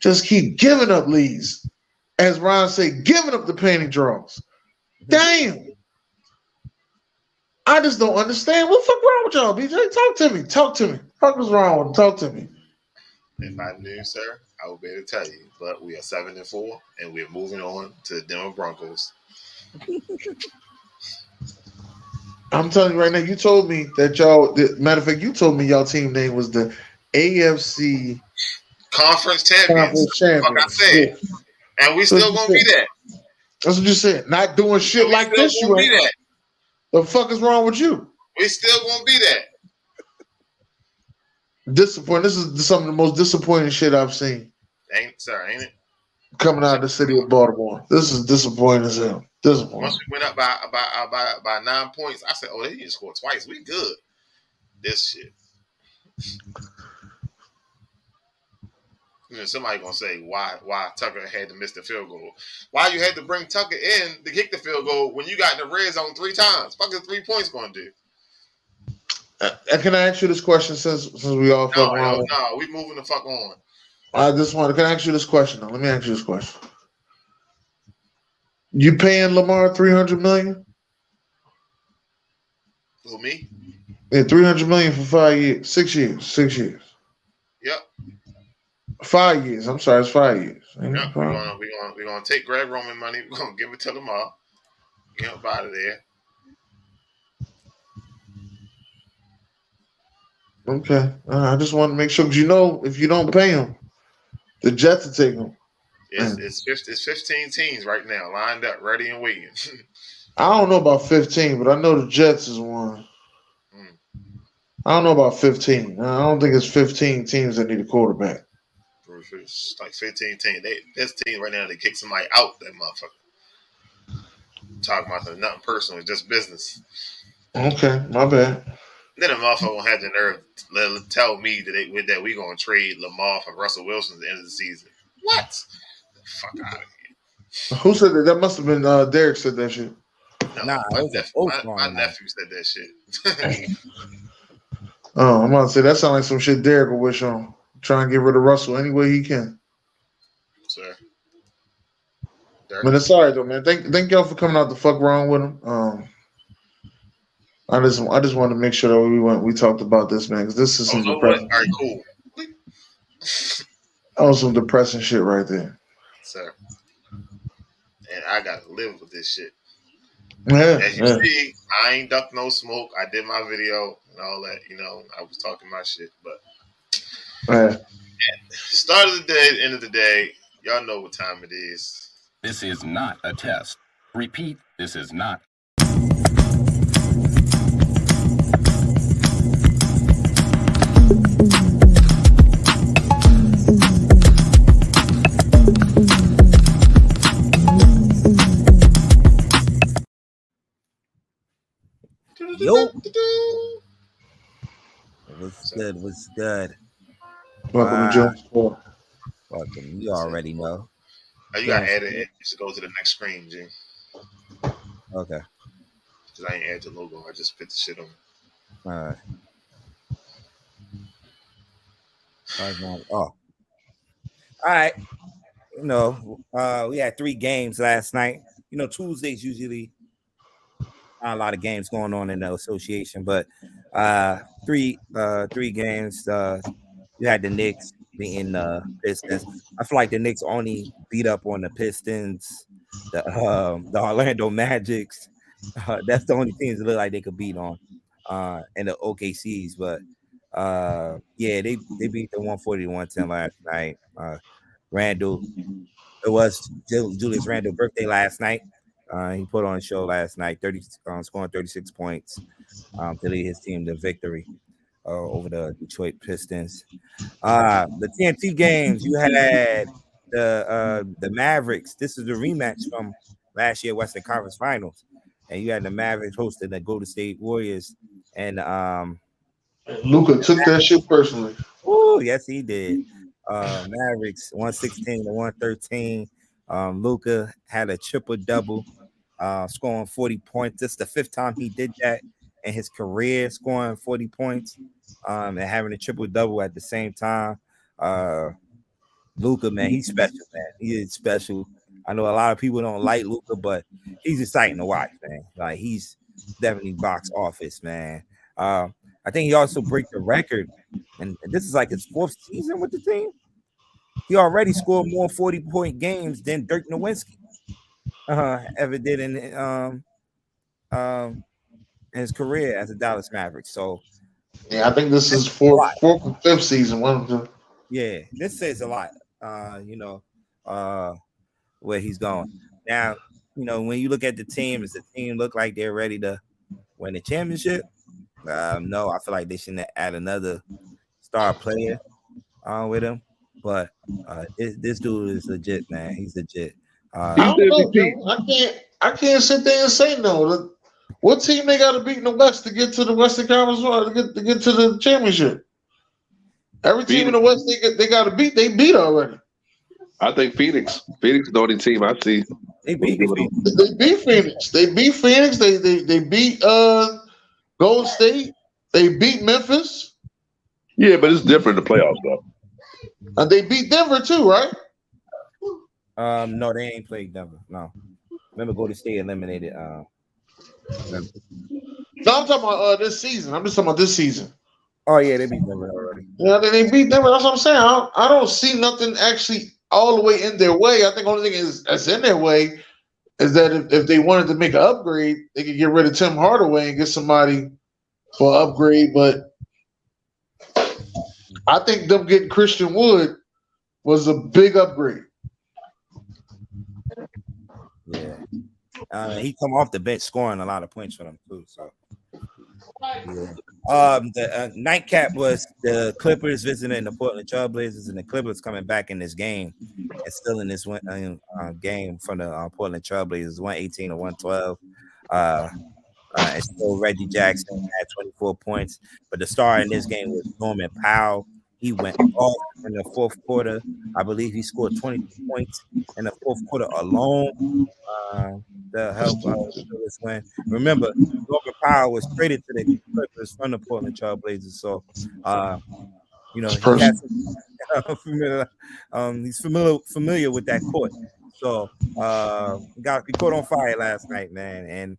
Just keep giving up leads. As Ron said, giving up the panty draws. Damn. I just don't understand. What the fuck wrong with y'all, BJ? Talk to me. What was wrong with him? Talk to me. If I knew, sir, I would be able to tell you. But we are 7-4, and we're moving on to the Denver Broncos. I'm telling you right now, you told me that y'all, matter of fact, you told me y'all team name was the AFC Conference Champions. Like I said. Yeah. And we still going to be that. That's what you said. Not doing shit like this, you ain't. That. The fuck is wrong with you? We still going to be that. Disappointing. This is some of the most disappointing shit I've seen. Ain't it? Coming out of the city of Baltimore. This is disappointing as hell. Disappointing. Once we went up by 9 points, I said, oh, they need to score twice. We good. This shit. You know, somebody gonna say why Tucker had to miss the field goal. Why you had to bring Tucker in to kick the field goal when you got in the red zone 3 times? Fucking 3 points gonna do. Can I ask you this question since we all fuck around? No, we moving the fuck on. Can I ask you this question though? Let me ask you this question. You paying Lamar $300 million? Who, me? Yeah, $300 million for 5 years, 6 years, 6 years. Yep. 5 years. I'm sorry, it's 5 years. Yep. We're gonna take Greg Roman money. We're gonna give it to Lamar. Get up out of there. Okay. I just want to make sure, because you know, if you don't pay him, the Jets will take him. It's 15 teams right now lined up, ready and waiting. I don't know about 15, but I know the Jets is one. I don't know about 15. I don't think it's 15 teams that need a quarterback. It's like 15 teams. This team right now, they kick somebody out, that motherfucker. Talking about nothing personal, it's just business. Okay, my bad. Then a motherfucker won't have the nerve to tell me that we gonna trade Lamar for Russell Wilson at the end of the season. What? Fuck out of here. Who said that? That must have been Derek said that shit. No, Nah, my, it was a nephew, post my on that. nephew said that shit. Oh, I'm about to say that sounds like some shit Derek will wish on. Try and get rid of Russell any way he can. Sir. Man, it's all right though, man. Thank y'all for coming out to fuck wrong with him. I just wanted to make sure that we talked about this, man, because this is some no, what? depressing. All right, cool. That was some depressing shit right there. Sir. And I gotta live with this shit. Yeah, As you see, I ain't ducked no smoke. I did my video and all that. I was talking my shit. But start of the day, end of the day, y'all know what time it is. This is not a test. Repeat, this is not. Yo. What's good? What's good? Welcome to Jones Sport. Welcome. You already know. Oh, you gotta add it. Just go to the next screen, G. Okay. Because I ain't add the logo. I just put the shit on. All right. All right. We had 3 games last night. Tuesdays usually not a lot of games going on in the association, but 3 games. You had the Knicks beating the Pistons. I feel like the Knicks only beat up on the Pistons, the Orlando Magics. That's the only teams that look like they could beat on, and the OKCs. But yeah, they beat the 140-110 last night. Randall, it was Julius Randle's birthday last night. He put on a show last night, scoring 36 points to lead his team to victory over the Detroit Pistons. The TNT games, you had the Mavericks. This is the rematch from last year Western Conference Finals, and you had the Mavericks hosting the Golden State Warriors, and Luka took that shit personally. Oh, yes, he did. Mavericks 116-113. Luka had a triple double, scoring 40 points. This is the 5th time he did that in his career, scoring 40 points, and having a triple double at the same time. Luka, man, he's special, man. He is special. I know a lot of people don't like Luka, but he's exciting to watch, man. Like, he's definitely box office, man. I think he also break the record, and this is like his 4th season with the team. He already scored more 40-point games than Dirk Nowitzki ever did in his career as a Dallas Maverick. So, yeah, I think this is 4th or 5th season. One of them. Yeah, this says a lot. Where he's going now. When you look at the team, does the team look like they're ready to win the championship? No, I feel like they shouldn't add another star player with him. But this dude is legit, man. He's legit. I don't know, Joe. I can't sit there and say no. What team they got to beat in the West to get to the Western Conference to get to the championship? Every team in the West they got to beat. They beat already. I think Phoenix. Phoenix is the only team I see. They beat Phoenix. They beat Phoenix. They beat Phoenix. They beat Golden State. They beat Memphis. Yeah, but it's different in the playoffs though. And they beat Denver too, right? No, they ain't played Denver. No. Remember, Golden State eliminated. No, I'm talking about this season. I'm just talking about this season. Oh yeah, they beat Denver already. Yeah, they beat Denver. That's what I'm saying. I don't see nothing actually all the way in their way. I think the only thing that's in their way is that if they wanted to make an upgrade, they could get rid of Tim Hardaway and get somebody for an upgrade. But I think them getting Christian Wood was a big upgrade. Yeah. He come off the bench scoring a lot of points for them too. So yeah. The nightcap was the Clippers visiting the Portland Trailblazers, and the Clippers coming back in this game and still in this game from the Portland Trailblazers, 118-112. And still Reggie Jackson had 24 points, but the star in this game was Norman Powell. He went off in the 4th quarter. I believe he scored 22 points in the fourth quarter alone to help this win. Remember, Norman Powell was traded to the Clippers from the Portland Trail Blazers, so he has he's familiar with that court. So he caught on fire last night, man. And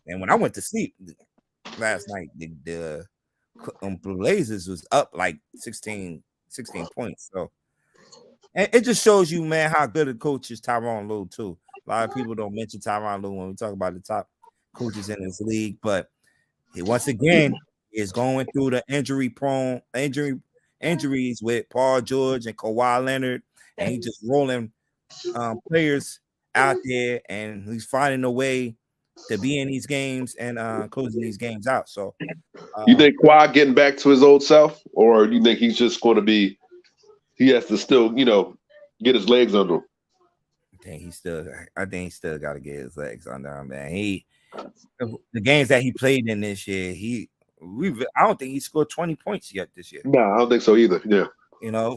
when I went to sleep last night, the Blazers was up like 16 points. So and it just shows you, man, how good a coach is Tyronn Lue too. A lot of people don't mention Tyronn Lue when we talk about the top coaches in this league, but he once again is going through the injuries with Paul George and Kawhi Leonard, and he's just rolling players out there, and he's finding a way to be in these games and closing these games out. So, you think Kawhi getting back to his old self, or do you think he's just going to be? He has to still, get his legs under him. I think he still got to get his legs under him, man. The games that he played in this year, I don't think he scored 20 points yet this year. No, I don't think so either. Yeah.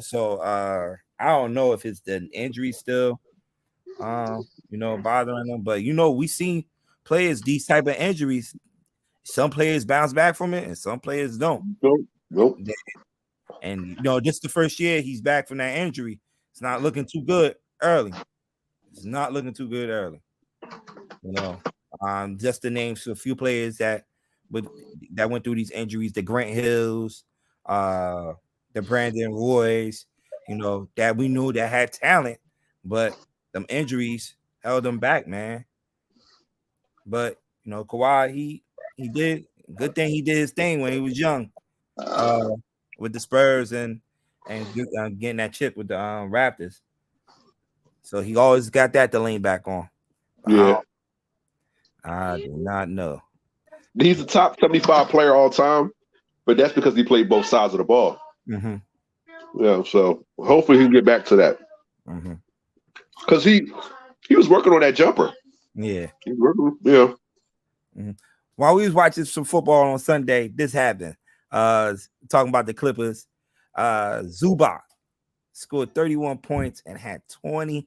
So I don't know if it's the injury still, bothering him. But we see players these type of injuries. Some players bounce back from it, and some players don't. Nope. And just the first year he's back from that injury, it's not looking too good early. Just to name a few players that went through these injuries: the Grant Hills, the Brandon Roys, that we knew that had talent, but them injuries held them back, man. But Kawhi, he did good thing. He did his thing when he was young, with the Spurs and getting that chip with the Raptors. So he always got that to lean back on. Yeah. I do not know. He's the top 75 player all time, but that's because he played both sides of the ball. Mm-hmm. Yeah, so hopefully he can get back to that. Mm-hmm. Because he was working on that jumper. Yeah. He was working, yeah. Mm-hmm. While we was watching some football on Sunday, this happened. Talking about the Clippers, Zubac scored 31 points and had 29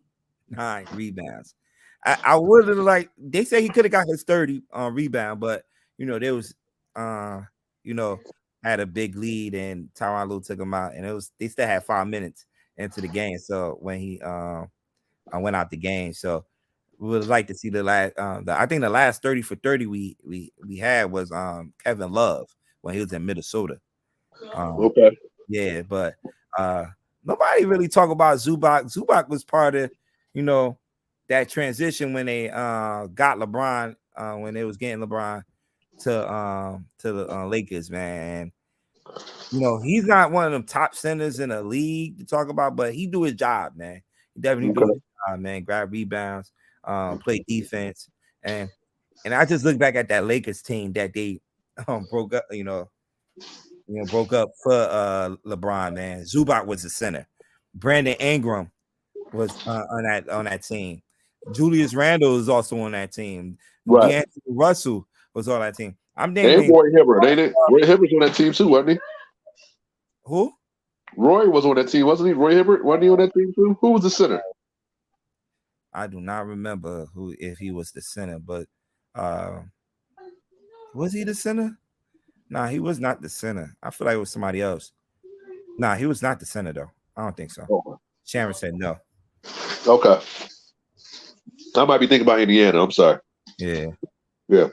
rebounds. I would have they say he could have got his 30 rebound, but there was had a big lead and Tyronn Lue took him out, and they still had 5 minutes into the game. So when he went out the game, so we would like to see the last. I think the last 30 for 30 we had was Kevin Love when he was in Minnesota. Okay. Yeah, but nobody really talk about Zubac. Zubac was part of that transition when they got LeBron, when they was getting LeBron to the Lakers, man. He's not one of them top centers in the league to talk about, but he do his job, man. He definitely do his job, man. Grab rebounds, play defense, and I just look back at that Lakers team that they broke up, broke up for LeBron, man. Zubac was the center. Brandon Ingram was on that team. Julius Randle is also on that team. Right. D'Angelo Russell was on that team. And Roy Hibbert, ain't it? Roy Hibbert's on that team too, wasn't he? Who? Roy was on that team, wasn't he? Roy Hibbert, wasn't he on that team too? Who was the center? I do not remember if he was the center, but was he the center? Nah, he was not the center. I feel like it was somebody else. Nah, he was not the center though. I don't think so. Okay. Sharon said no. Okay. I might be thinking about Indiana. I'm sorry. Yeah. Yeah.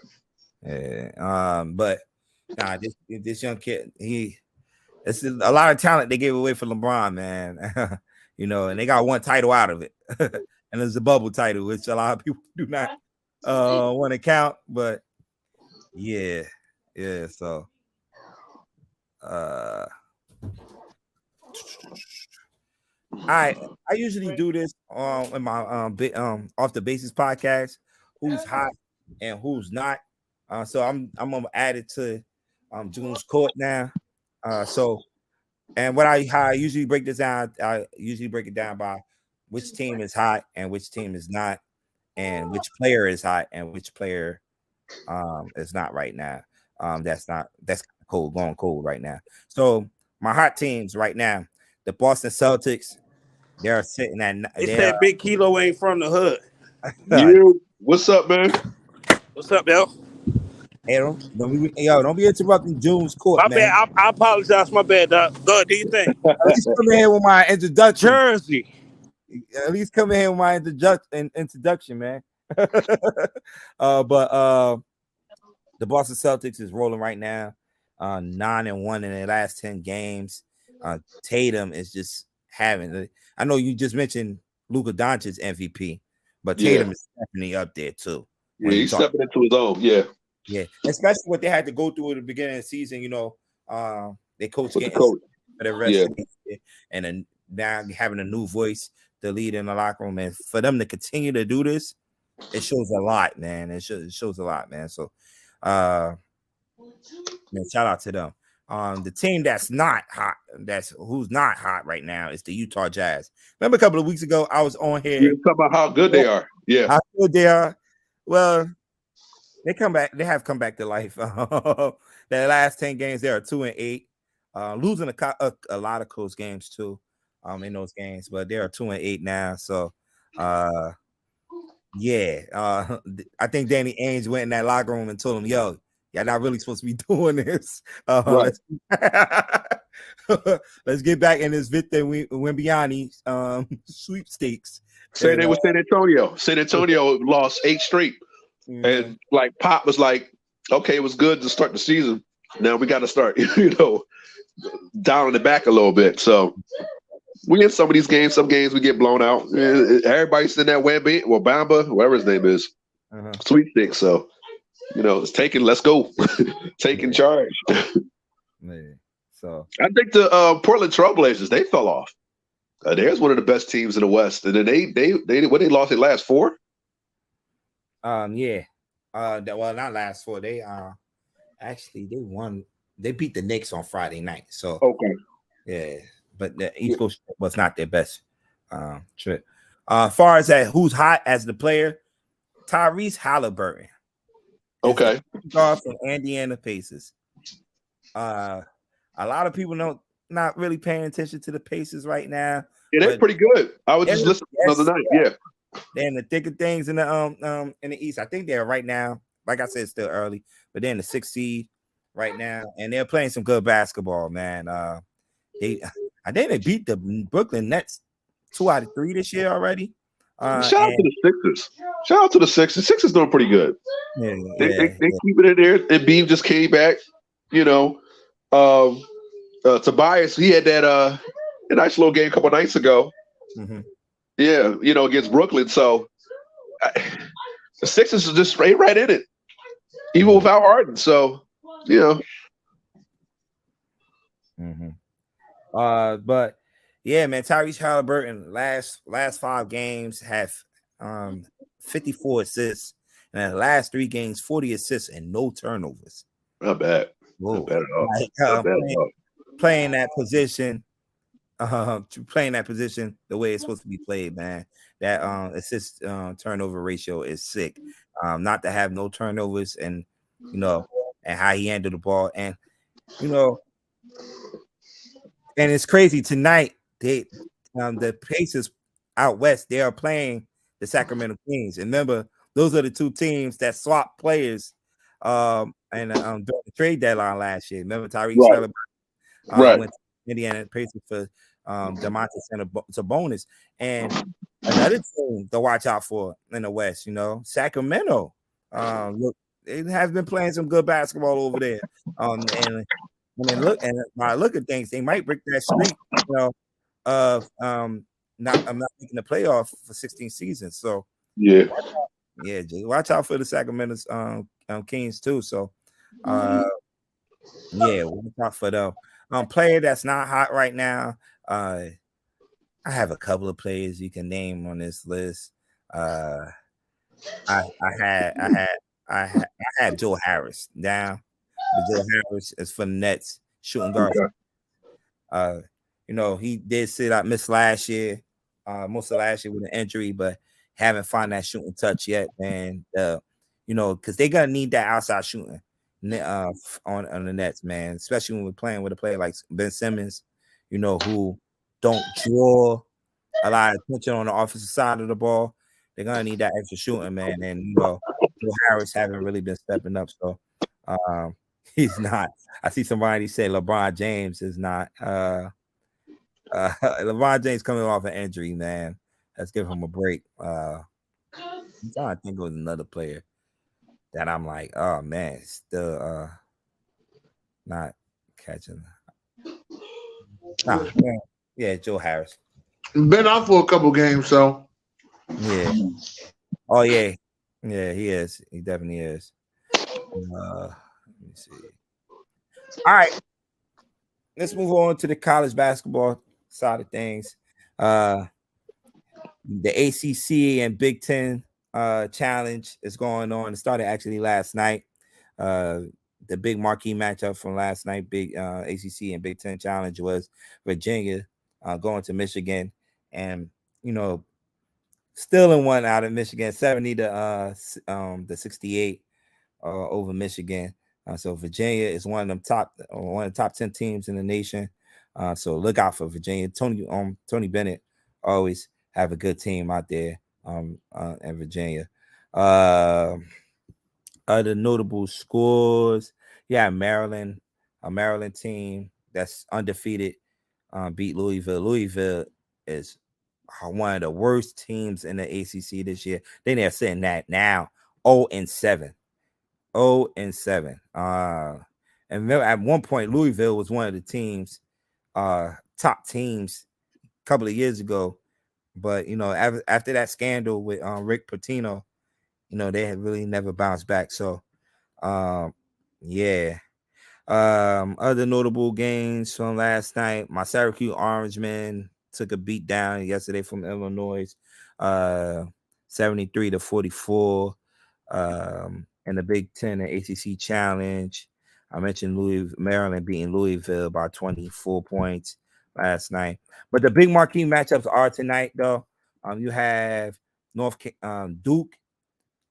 Yeah. But nah, this young kid, it's a lot of talent they gave away for LeBron, man. And they got one title out of it. And it's a bubble title, which a lot of people do not want to count. But yeah. So I usually do this in my off the basis podcast. Who's hot and who's not. So I'm gonna add it to June's court now. And how I usually break this down, I usually break it down by which team is hot and which team is not, and which player is hot and which player is not right now. That's cold, going cold right now. So my hot teams right now: the Boston Celtics, They're sitting at. They said Big Kilo ain't from the hood. You, what's up, man? What's up, Bill? Hey, don't be interrupting June's court, My man. bad. I apologize. My bad, Doc. Go ahead, do you think? At least come in here with my introduction. Jersey. At least come in here with my introduction, man. But the Boston Celtics is rolling right now, 9-1 in their last 10 games. Tatum is just having. I know you just mentioned Luka Doncic's MVP, but Tatum is definitely up there too. Yeah, he's stepping into his own. Yeah, especially what they had to go through at the beginning of the season. You know, they coach getting for the rest of the year, and then now having a new voice to lead in the locker room, and for them to continue to do this, it shows a lot, man. It shows a lot, man. So, man, shout out to them. The team that's not hot, who's not hot right now is the Utah Jazz. Remember a couple of weeks ago, I was on here. You're talking about how good they are. Yeah, how good they are. Well, they come back. They have come back to life. Their last 10 games, they are 2-8, losing a lot of close games too. In those games, but they are 2-8 now. So, I think Danny Ainge went in that locker room and told him, "Yo, you're not really supposed to be doing this. Right. Let's get back in this Victor Wembanyama sweepstakes." Say they were San Antonio. San Antonio lost 8 straight, and like Pop was like, "Okay, it was good to start the season. Now we got to start, down in the back a little bit." So. We in some of these games. Some games we get blown out. Everybody's in that Bamba, whatever his name is, sweepstakes. So, it's taking. Let's go, taking charge. Man, so I think the Portland Trailblazers, they fell off. There's one of the best teams in the West, and then they lost their last 4. Well, not last 4. They actually they won. They beat the Knicks on Friday night. So okay, yeah. But the East Coast was not their best trip. As far as that, who's hot as the player, Tyrese Halliburton. Okay. Guard from Indiana Pacers. A lot of people not really paying attention to the Pacers right now. Yeah, they're pretty good. I was just listening the other night. Yeah. They're in the thick of things in the East. I think they're right now, like I said, it's still early, but they're in the 6th seed right now, and they're playing some good basketball, man. I think they beat the Brooklyn Nets 2 out of 3 this year already. Shout out to the Sixers. Shout out to the Sixers. Sixers doing pretty good. They keep it in there. And Beam just came back. Tobias, he had that a nice little game a couple nights ago. Mm-hmm. Yeah, against Brooklyn. So the Sixers are just straight right in it, even without Harden. So, Mm-hmm. But yeah, man, Tyrese Halliburton last 5 games have 54 assists, and in the last 3 games, 40 assists and no turnovers. Not bad. Whoa. Not bad at all. Playing that position, the way it's supposed to be played, man. That assist turnover ratio is sick. Not to have no turnovers, and and how he handled the ball, and and it's crazy tonight. The Pacers out west, they are playing the Sacramento Kings. And remember, those are the 2 teams that swapped players during the trade deadline last year. Remember, Tyrese Halliburton went to Indiana Pacers for Domantas Sabonis. And another team to watch out for in the West, Sacramento. Look, it has been playing some good basketball over there. And when I look at things, they might break that streak, of I'm not making the playoff for 16 seasons. So watch out for the Sacramento Kings too. So watch out for them. Player that's not hot right now. I have a couple of players you can name on this list. I had Joe Harris down. But Joe Harris is for the Nets, shooting guard. He did sit out, missed last year, most of last year with an injury, but haven't found that shooting touch yet, man. Because they're gonna need that outside shooting on the Nets, man. Especially when we're playing with a player like Ben Simmons, who don't draw a lot of attention on the offensive side of the ball. They're gonna need that extra shooting, man. And Joe Harris haven't really been stepping up, so he's not. I see somebody say LeBron James is not. LeBron James coming off an injury, man. Let's give him a break. I'm trying to think of another player that I'm like, oh man, still not catching. Yeah, Joe Harris. Been out for a couple games, so yeah. Oh yeah, he is. He definitely is. Let me see. All right, let's move on to the college basketball side of things. The ACC and Big Ten challenge is going on. It started actually last night. The big marquee matchup from last night, big ACC and Big Ten challenge, was Virginia going to Michigan, and stealing one out of Michigan, 70 to 68 over Michigan. So Virginia is one of the top 10 teams in the nation. So look out for Virginia. Tony Bennett always have a good team out there in Virginia. Other notable scores, Maryland, a Maryland team that's undefeated, beat Louisville. Louisville is one of the worst teams in the ACC this year. They're sitting at now 0-7. 0-7. And at one point, Louisville was one of the teams, top teams a couple of years ago. But after that scandal with Rick Pitino, they had really never bounced back. So, other notable games from last night, my Syracuse Orangemen took a beat down yesterday from Illinois, 73 to 44. In the Big Ten and ACC Challenge, I mentioned Maryland beating Louisville by 24 points last night. But the big marquee matchups are tonight, though. You have Duke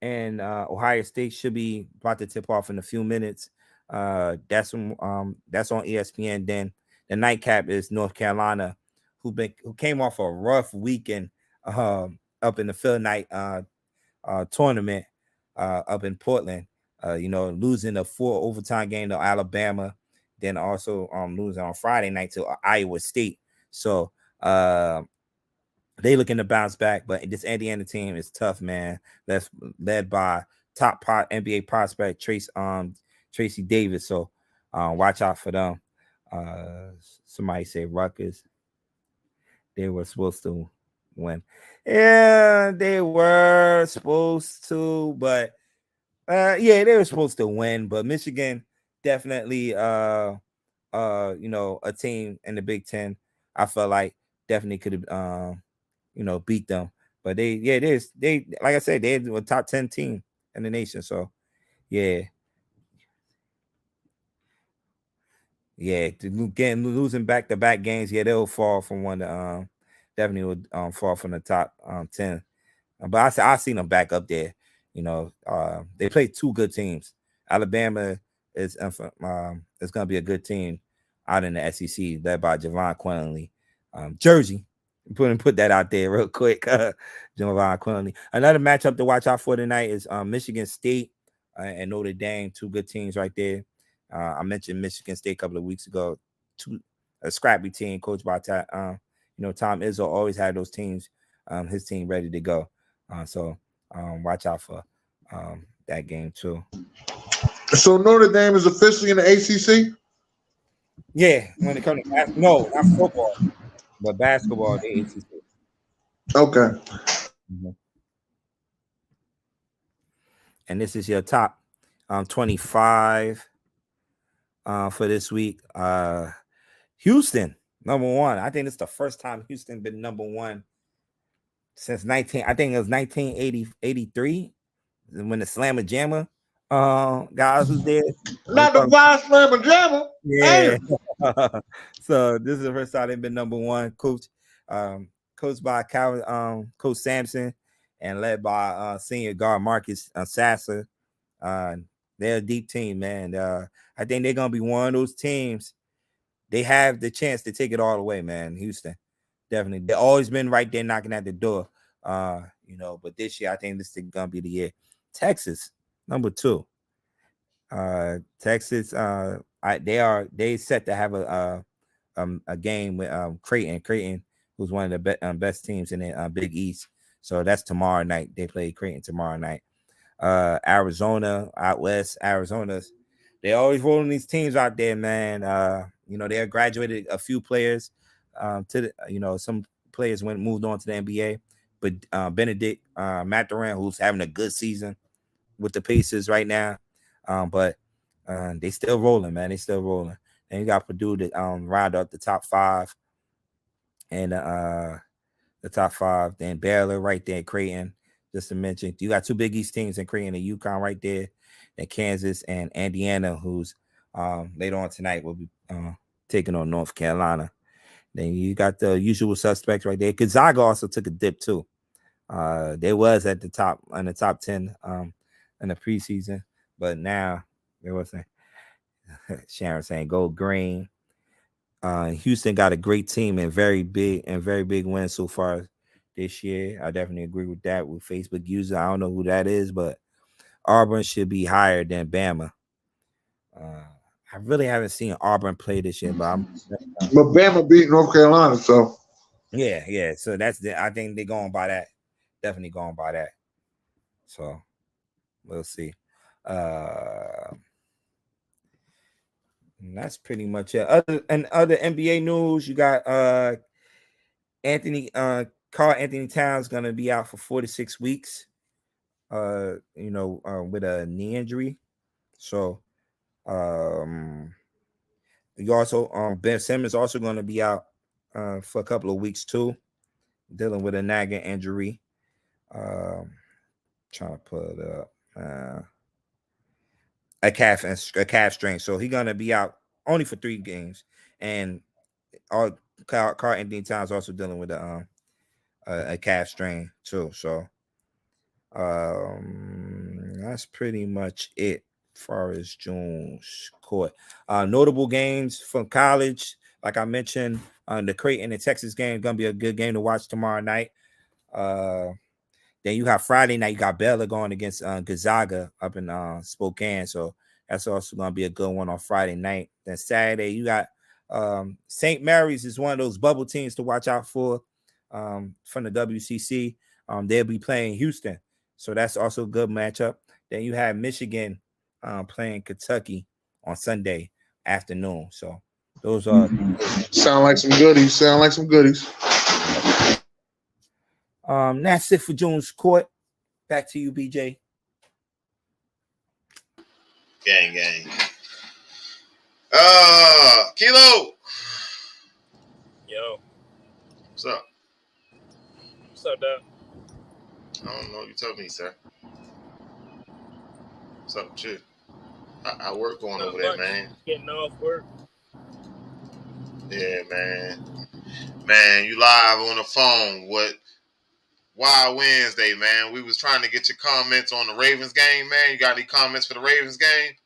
and Ohio State should be about to tip off in a few minutes. That's on ESPN. Then the nightcap is North Carolina, who came off a rough weekend up in the Phil Knight tournament up in Portland. Losing a 4 overtime game to Alabama, then also losing on Friday night to Iowa State. So they looking to bounce back, but this Indiana team is tough, man. That's led by top NBA prospect Tracy Davis. So watch out for them. Somebody say Rutgers. They were supposed to win. Yeah, they were supposed to, but they were supposed to win. But Michigan definitely a team in the Big Ten. I felt like definitely could have beat them. But they like I said, they're a top 10 team in the nation. So losing back-to-back games, they'll fall from one to definitely would fall from the top 10. But I seen them back up there. They play two good teams. Alabama is going to be a good team out in the SEC, led by Javon Quinley. Jersey, put that out there real quick. Javon Quinley. Another matchup to watch out for tonight is Michigan State and Notre Dame, two good teams right there. I mentioned Michigan State a couple of weeks ago. A scrappy team coached by Tom Izzo always had those teams, his team ready to go. So watch out for that game too. So Notre Dame is officially in the ACC? Yeah, when it comes to not football, but basketball, the ACC. Okay. Mm-hmm. And this is your top 25 for this week. Houston, number one. I think it's the first time Houston been number one since 1983 when the Slammer Jammer guys was there. Not the Wild Slammer Jammer. Yeah. So this is the first time they've been number one. Coached by Coach Sampson and led by senior guard Marcus Sasser. They're a deep team, man. I think they're gonna be one of those teams. They have the chance to take it all away, man. Houston. Definitely. They've always been right there knocking at the door. But this year I think this is gonna be the year. Texas, number 2. Texas, they set to have a game with Creighton. Creighton, who's one of the best teams in the Big East. So that's tomorrow night. They play Creighton tomorrow night. Arizona out west. Arizona's they always rolling these teams out there, man. They have graduated a few players to the, some players moved on to the NBA, but Benedict Mathurin, who's having a good season with the Pacers right now, but they still rolling, man. They still rolling. And you got Purdue to round up the top 5, and the top 5. Then Baylor right there, Creighton. Just to mention, you got 2 Big East teams in Creighton and UConn right there. Then Kansas and Indiana, who's later on tonight will be taking on North Carolina. Then you got the usual suspects right there. Gonzaga also took a dip too. They was at the top in the top 10 in the preseason, but now there wasn't. Sharon saying go green. Houston got a great team and very big wins so far this year. I definitely agree with that. With Facebook user, I don't know who that is, but Auburn should be higher than Bama. I really haven't seen Auburn play this year, but Bama beat North Carolina, so yeah. So I think they're going by that. Definitely going by that. So we'll see. And that's pretty much it. Other NBA news, you got Carl Anthony Towns gonna be out for 4 to 6 weeks. With a knee injury. So you also Ben Simmons also gonna be out for a couple of weeks too, dealing with a nagging injury. Trying to pull it up. A calf strain. So he's gonna be out only for 3 games. And Carl Anthony Towns also dealing with a calf strain too. So that's pretty much it as far as June's court. Notable games from college, like I mentioned, the Creighton and Texas game gonna be a good game to watch tomorrow night. Then you have Friday night, you got Baylor going against Gonzaga up in Spokane. So that's also going to be a good one on Friday night. Then Saturday, you got St. Mary's is one of those bubble teams to watch out for from the WCC. They'll be playing Houston. So that's also a good matchup. Then you have Michigan playing Kentucky on Sunday afternoon. So those are sound like some goodies. That's it for June's court. Back to you, BJ. Gang. Kilo. Yo. What's up? What's up, Doc? I don't know. You told me, sir. What's up with you? How work going over there, man? Getting off work. Yeah, man. Man, you live on the phone. Wild Wednesday, man. We was trying to get your comments on the Ravens game, man. You got any comments for the Ravens game?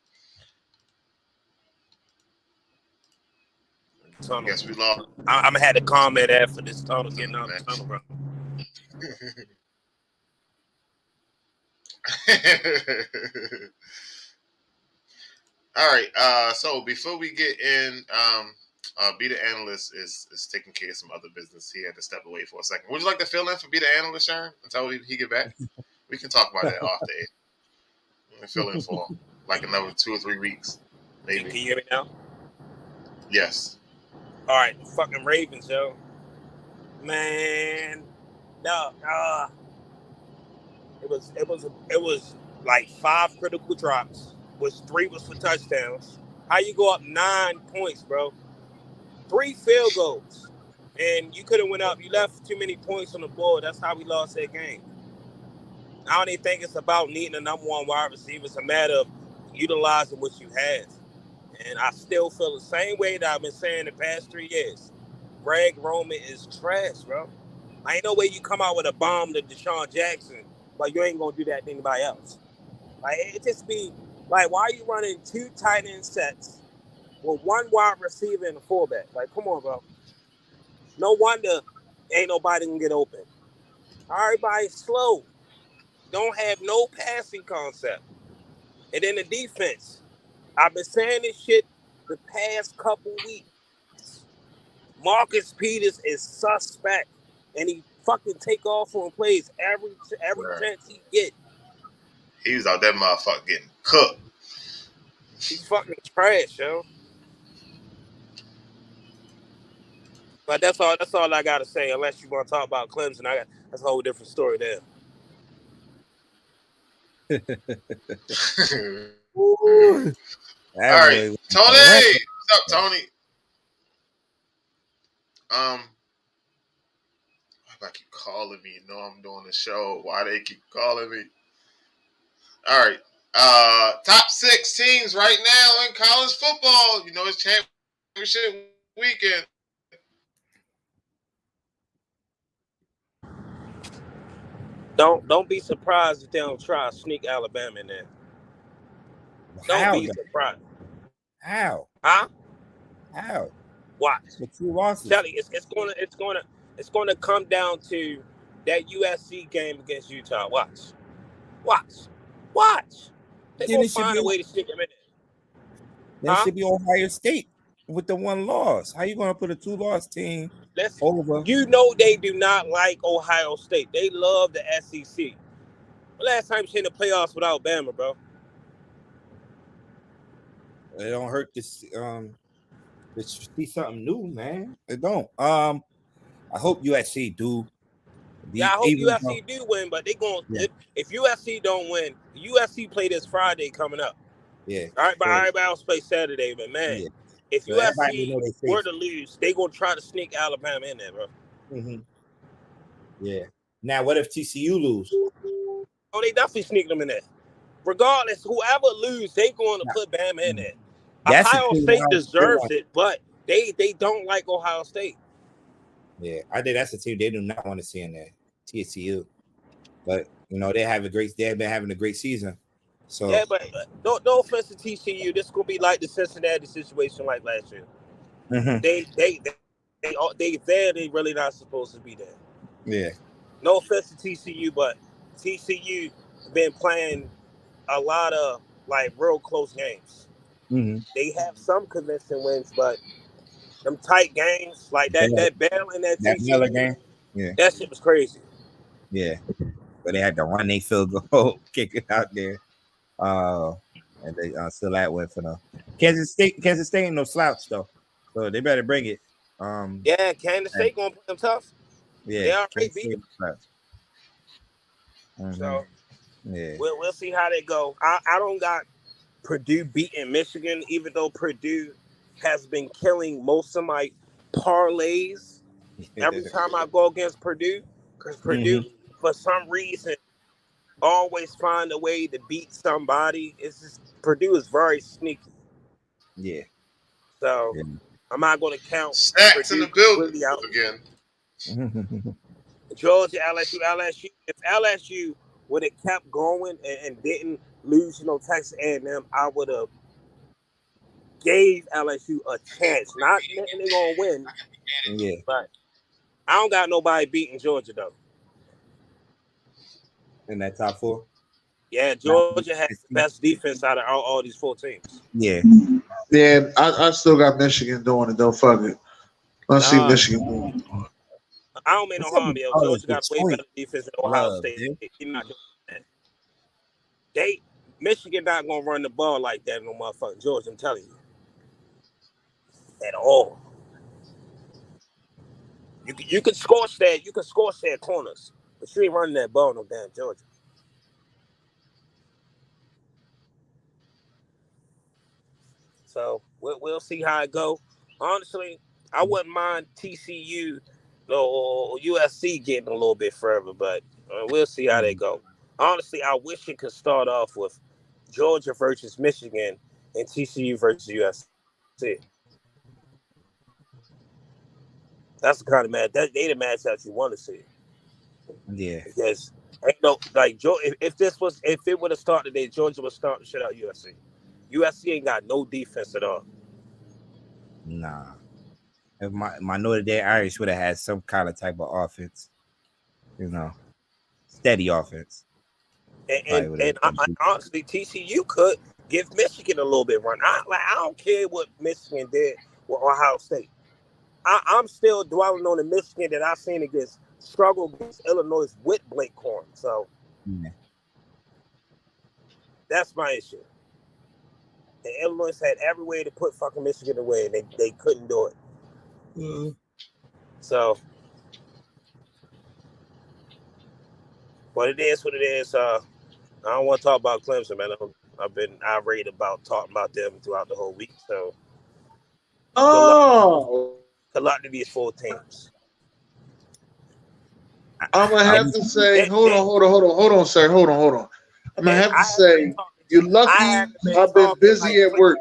Tunnel. I guess we lost. I'm gonna have to comment after this tunnel getting out of the tunnel, bro. All right. So before we get in, B Da Analyst is taking care of some other business. He had to step away for a second. Would you like to fill in for B Da Analyst, Sharon, until he get back? We can talk about that off the air. We can fill in for like another 2 or 3 weeks, maybe. Can you hear me now? Yes. All right, the fucking Ravens, yo. Man, no, it was like 5 critical drops, which 3 was for touchdowns. How you go up 9 points, bro? 3 field goals, and you could have went up. You left too many points on the board. That's how we lost that game. I don't even think it's about needing a number 1 wide receiver. It's a matter of utilizing what you have. And I still feel the same way that I've been saying the past 3 years. Greg Roman is trash, bro. I ain't no way you come out with a bomb to Deshaun Jackson, but you ain't gonna do that to anybody else. Like, it just be like, why are you running 2 tight end sets with 1 wide receiver and a fullback? Like, come on, bro. No wonder Ain't nobody gonna get open. Everybody's slow. Don't have no passing concept. And then the defense. I've been saying this shit the past couple weeks. Marcus Peters is suspect, and he fucking take off on plays every chance he get. He was out that motherfucker getting cooked. He's fucking trash, yo. But that's all I gotta say. Unless you want to talk about Clemson, that's a whole different story there. All right, Tony. What's up, Tony? Why keep calling me? You know I'm doing the show. Why they keep calling me? All right. Top 6 teams right now in college football. You know it's championship weekend. Don't be surprised if they don't try to sneak Alabama in there. Don't be surprised. How? Huh? How? Watch. The 2 losses. Shelly, it's gonna come down to that USC game against Utah. Watch. They're gonna find a way to sneak them in there. That should be Ohio State with the 1 loss. How you gonna put a 2-loss team over? You know they do not like Ohio State. They love the SEC. The last time you seen the playoffs with Alabama, bro. It don't hurt to see something new, man. It don't. I hope USC do. I hope USC do win, but they going if USC don't win, USC play this Friday coming up. Yeah. All right, but everybody else play Saturday, but man, if USC were to lose, they gonna try to sneak Alabama in there, bro. Mm-hmm. Yeah. Now, what if TCU lose? Oh, they definitely sneak them in there. Regardless, whoever lose, they going to put Bama in there. Ohio State deserves it, but they don't like Ohio State. Yeah, I think that's a team they do not want to see in there. TCU, but you know they have been having a great season. So yeah, but no offense to TCU, this gonna be like the Cincinnati situation like last year. Mm-hmm. They really not supposed to be there. Yeah. No offense to TCU, but TCU been playing a lot of like real close games. Mm-hmm. They have some convincing wins, but them tight games like that Bell in that TCU game, yeah, that shit was crazy. Yeah, but they had to run their field goal, kick it out there, and they still at win for them. Kansas State ain't no slouch though, so they better bring it. Yeah, Kansas State gonna put them tough. Yeah, they already beat them. Mm-hmm. So yeah, we'll see how they go. I don't got Purdue beating Michigan, even though Purdue has been killing most of my parlays every time I go against Purdue, because Purdue, for some reason, always find a way to beat somebody. It's just Purdue is very sneaky. Yeah. So I'm not going to count Stacks Purdue in the building really out. again. Georgia, LSU. If LSU would have kept going and didn't lose, Texas A&M, I would have gave LSU a chance. Not that they're gonna win. Yeah. But I don't got nobody beating Georgia though. In that top 4? Yeah, Georgia has the best defense out of all these 4 teams. Yeah. Yeah, I still got Michigan doing it though. Fuck it. Let's see Michigan doing it. I don't mean no harm, yo. Georgia got way better defense than Ohio State. You're not doing that. Michigan not gonna run the ball like that, no motherfucking Georgia. I'm telling you, at all. You can scorch that. You can scorch their corners, but you ain't running that ball no damn Georgia. So we'll see how it go. Honestly, I wouldn't mind TCU or USC getting a little bit further, but we'll see how they go. Honestly, I wish it could start off with Georgia versus Michigan and TCU versus USC. That's the kind of match they the match that you want to see. Yeah. Because if it would have started today, Georgia would start the shit out USC. USC ain't got no defense at all. Nah. if my Notre Dame Irish would have had some kind of type of offense, steady offense. And I honestly, TCU could give Michigan a little bit run. I don't care what Michigan did with Ohio State. I'm still dwelling on the Michigan that I've seen struggle against Illinois with Blake Corn. So that's my issue. And Illinois had every way to put fucking Michigan away, and they couldn't do it. Mm-hmm. So, but it is what it is. I don't want to talk about Clemson, man. I've been irate about talking about them throughout the whole week. So, good luck to these 4 teams. I'm gonna have to say, hold on, sir. Hold on. I'm gonna have to say, you're lucky I've been busy at work.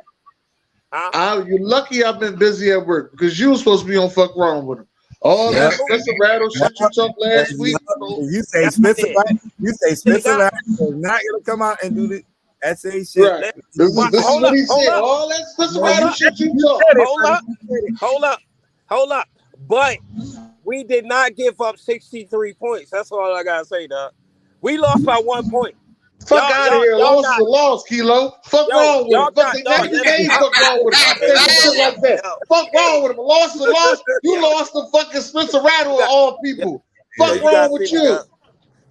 You're lucky I've been busy at work because you were supposed to be on Fuk Wrong Wit Em. All that Spencer Rattle shit you talked last week. You say Spencer Rattle is not gonna come out and do the essay shit. Right. This is what he said. All that Spencer Rattle shit you talked. Hold up. But we did not give up 63 points. That's all I gotta say, dog. We lost by 1 point. Fuck out of here. Loss is a loss, Kilo. Fuck wrong with him. Fuck wrong with him. Shit like that. Fuck wrong with him. A loss is a loss. You lost to fucking Spencer Rattle of all people. Fuck wrong with you.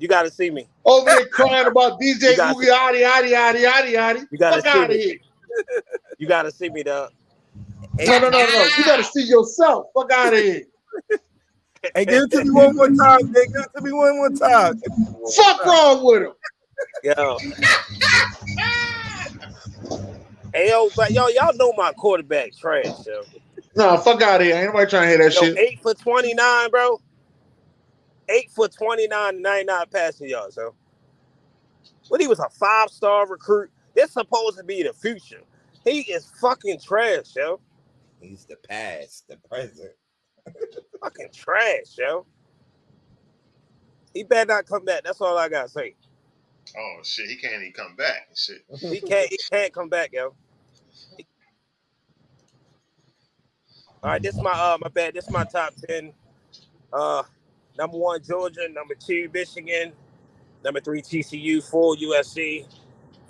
You got to see me. Over there crying about DJ Oogie Yaddy. Fuck out of here. You got to see me, dog. No. You got to see yourself. Fuck out of here. Hey, give it to me one more time. Give it to me one more time. Fuck wrong with him. Yo. Hey, y'all know my quarterback trash, yo. No, fuck out of here. Ain't nobody trying to hear that shit. 8 for 29, bro. 8 for 29, 99 passing yards, so. When he was a 5-star recruit, this supposed to be the future. He is fucking trash, yo. He's the past, the present. Fucking trash, yo. He better not come back. That's all I gotta say. Oh shit, he can't even come back. Shit. He can't come back, yo. All right, this is my bad. This is my top 10. Number 1, Georgia. Number 2, Michigan. Number 3, TCU. 4, USC.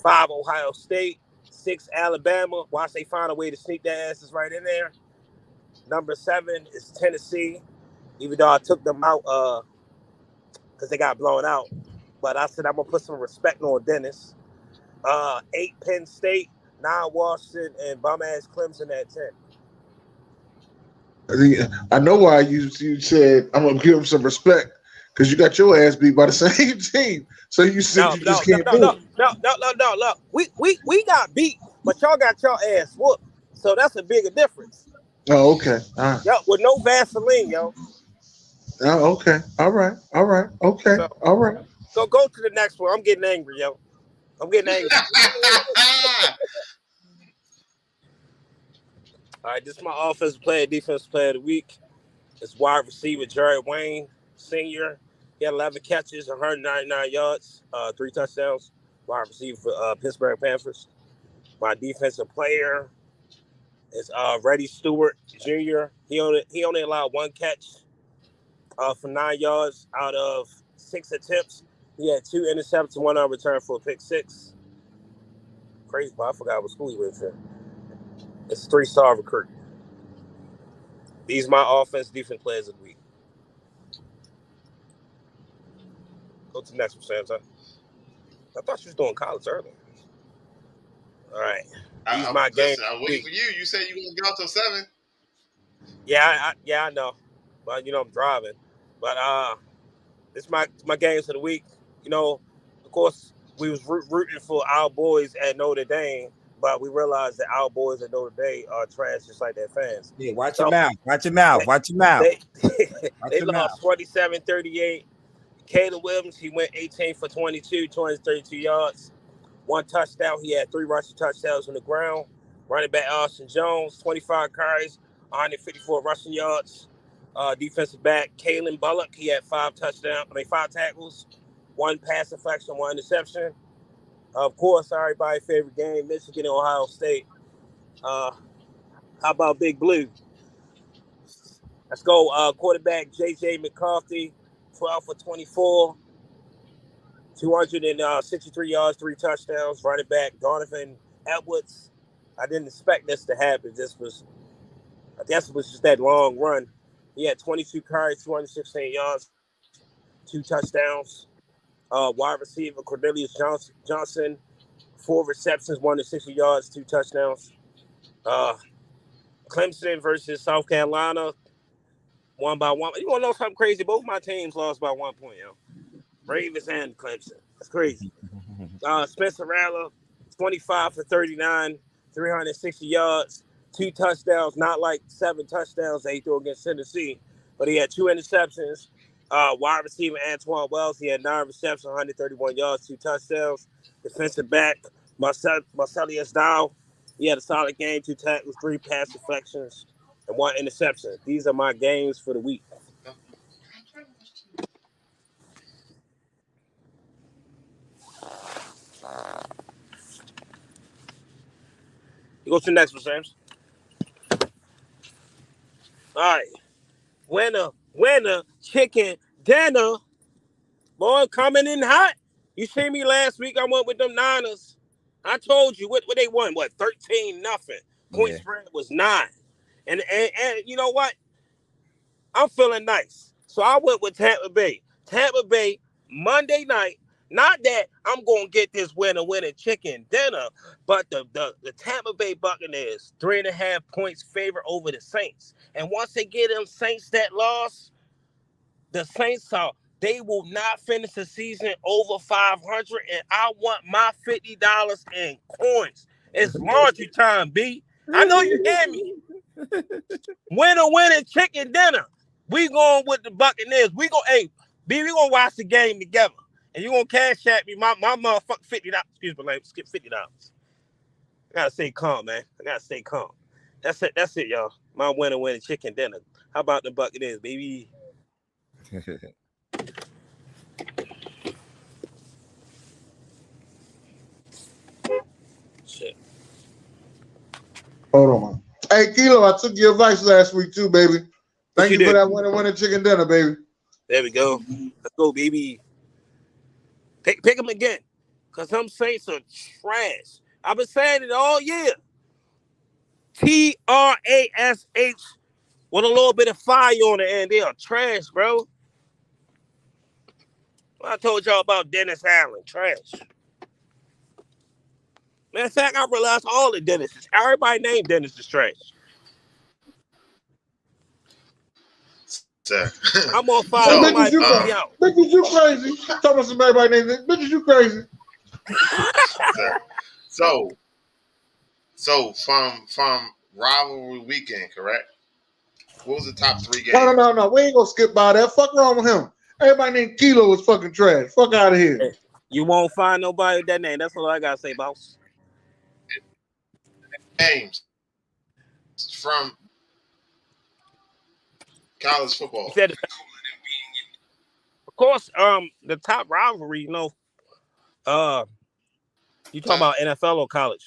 5, Ohio State. 6, Alabama. Watch they find a way to sneak their asses right in there. Number 7 is Tennessee. Even though I took them out because they got blown out. But I said I'm going to put some respect on Dennis. 8, Penn State. 9, Washington. And bum-ass Clemson at 10. I know why you said I'm going to give him some respect. Because you got your ass beat by the same team. So you said you just can't do it. No. We got beat, but y'all got your ass whooped. So that's a bigger difference. Oh, okay. All right. Yo, with no Vaseline, yo. Oh, okay. All right. Okay. So, all right. So go to the next one. I'm getting angry, yo. I'm getting angry. All right, this is my offensive player, defensive player of the week. It's wide receiver Jared Wayne, senior. He had 11 catches, 199 yards, 3 touchdowns. Wide receiver for Pittsburgh Panthers. My defensive player is Reddy Stewart Jr. He only allowed 1 catch for 9 yards out of 6 attempts. He had 2 interceptions, 1 return for a pick 6. Crazy, but I forgot what school he went to. It's a 3-star recruit. These are my offense, defense players of the week. Go to the next one, Sam's. I thought you was doing college earlier. All right. These are my games. I'm waiting for you. You said you were going to go till 7. Yeah, I know. Well, I'm driving. But this is my games of the week. Of course, we was rooting for our boys at Notre Dame, but we realized that our boys at Notre Dame are trash just like their fans. Yeah, watch your mouth. Watch your mouth. They lost 27-38. Caleb Williams, he went 18 for 22, 232 yards. 1 touchdown. He had 3 rushing touchdowns on the ground. Running back Austin Jones, 25 carries, 154 rushing yards. Defensive back Kalen Bullock, he had 5 tackles, 1 pass deflection, 1 interception. Of course, everybody's favorite game, Michigan and Ohio State. How about Big Blue? Let's go. Quarterback J.J. McCarthy, 12 for 24, 263 yards, 3 touchdowns. Running back Donovan Edwards. I didn't expect this to happen. I guess it was just that long run. He had 22 carries, 216 yards, 2 touchdowns. Wide receiver Cornelius Johnson, 4 receptions, 160 yards, 2 touchdowns. Clemson versus South Carolina, 1 by 1. You want to know something crazy? Both my teams lost by 1 point, yo. Ravens and Clemson. That's crazy. Spencer Rattler, 25 for 39, 360 yards, 2 touchdowns. Not like 7 touchdowns that he threw against Tennessee, but he had 2 interceptions. Wide receiver Antoine Wells, he had 9 receptions, 131 yards, 2 touchdowns. Defensive back Marcellus Dow, he had a solid game, 2 tackles, 3 pass deflections, and 1 interception. These are my games for the week. You go to the next one, James. All right. Winner, chicken dinner. Boy, coming in hot. You see me last week, I went with them Niners. I told you what they won, 13-0. Point spread was 9. And you know what? I'm feeling nice. So I went with Tampa Bay. Tampa Bay, Monday night. Not that I'm going to get this winner chicken dinner, but the Tampa Bay Buccaneers, 3.5 points favor over the Saints. And once they get them Saints that loss, the Saints they will not finish the season over 500, and I want my $50 in coins. It's laundry time, B. I know you hear me. Winner, chicken dinner. We going with the Buccaneers. B, we gonna watch the game together. And you gonna cash at me my motherfucking $50. Excuse me, like skip $50. I gotta stay calm, man. I gotta stay calm. That's it, y'all. My winner, chicken dinner. How about the Buccaneers, baby? Shit. Hold on. Hey, Kilo, I took your advice last week too, baby. Thank you for that winner chicken dinner, baby. There we go. Let's go, baby. Pick them again, because some Saints are trash. I've been saying it all year. TRASH with a little bit of fire on the end. They are trash, bro. I told y'all about Dennis Allen. Trash. Matter of fact, I realized all the Dennises. Everybody named Dennis is trash. Sir. I'm on fire. Bitches, you crazy. Talking about somebody named it. Bitches, you crazy. So from rivalry weekend, correct? What was the top 3 games? No. We ain't gonna skip by that. Fuck wrong with him. Everybody named Kilo is fucking trash. Fuck out of here. You won't find nobody with that name. That's all I gotta say, boss. Games from college football. Of course, the top rivalry, you talking about NFL or college?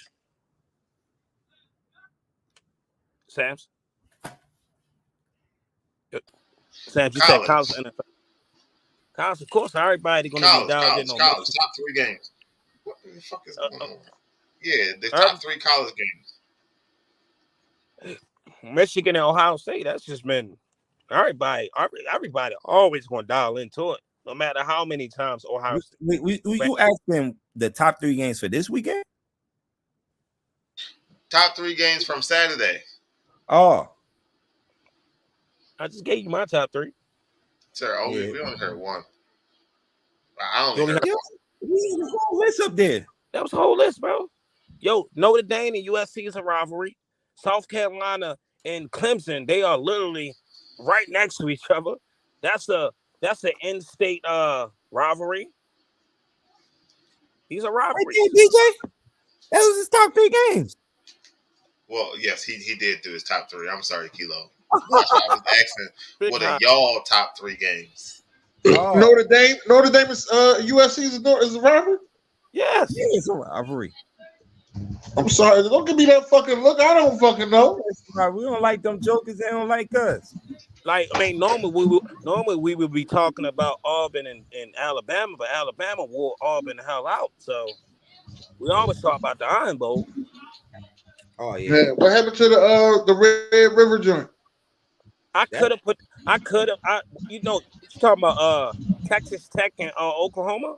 Sams, you said college or NFL? College, of course, everybody going to be dialed in on college. Top 3 games. What the fuck is going on? Yeah, the top 3 college games. Michigan and Ohio State. That's just been everybody always going to dial into it, no matter how many times Ohio State. You asking the top 3 games for this weekend? Top 3 games from Saturday. Oh, I just gave you my top 3. Sir, we only heard 1. I only heard 1. The whole list up there. That was the whole list, bro. Yo, Notre Dame and USC is a rivalry. South Carolina and Clemson, they are literally right next to each other. That's an in-state rivalry. These are rivalries. DJ, that was his top 3 games. Well, yes, he did do his top 3. I'm sorry, Kilo. I was asking what are y'all top 3 games? Oh. Notre Dame is USC is a rivalry? Yes. Yeah, it's a rivalry. I'm sorry. Don't give me that fucking look. I don't fucking know. We don't like them jokers. They don't like us. Like, I mean, normally we would be talking about Auburn and Alabama, but Alabama wore Auburn the hell out. So we always talk about the Iron Bowl. Oh yeah. Yeah. What happened to the Red River joint? I could have, you talking about Texas Tech and Oklahoma.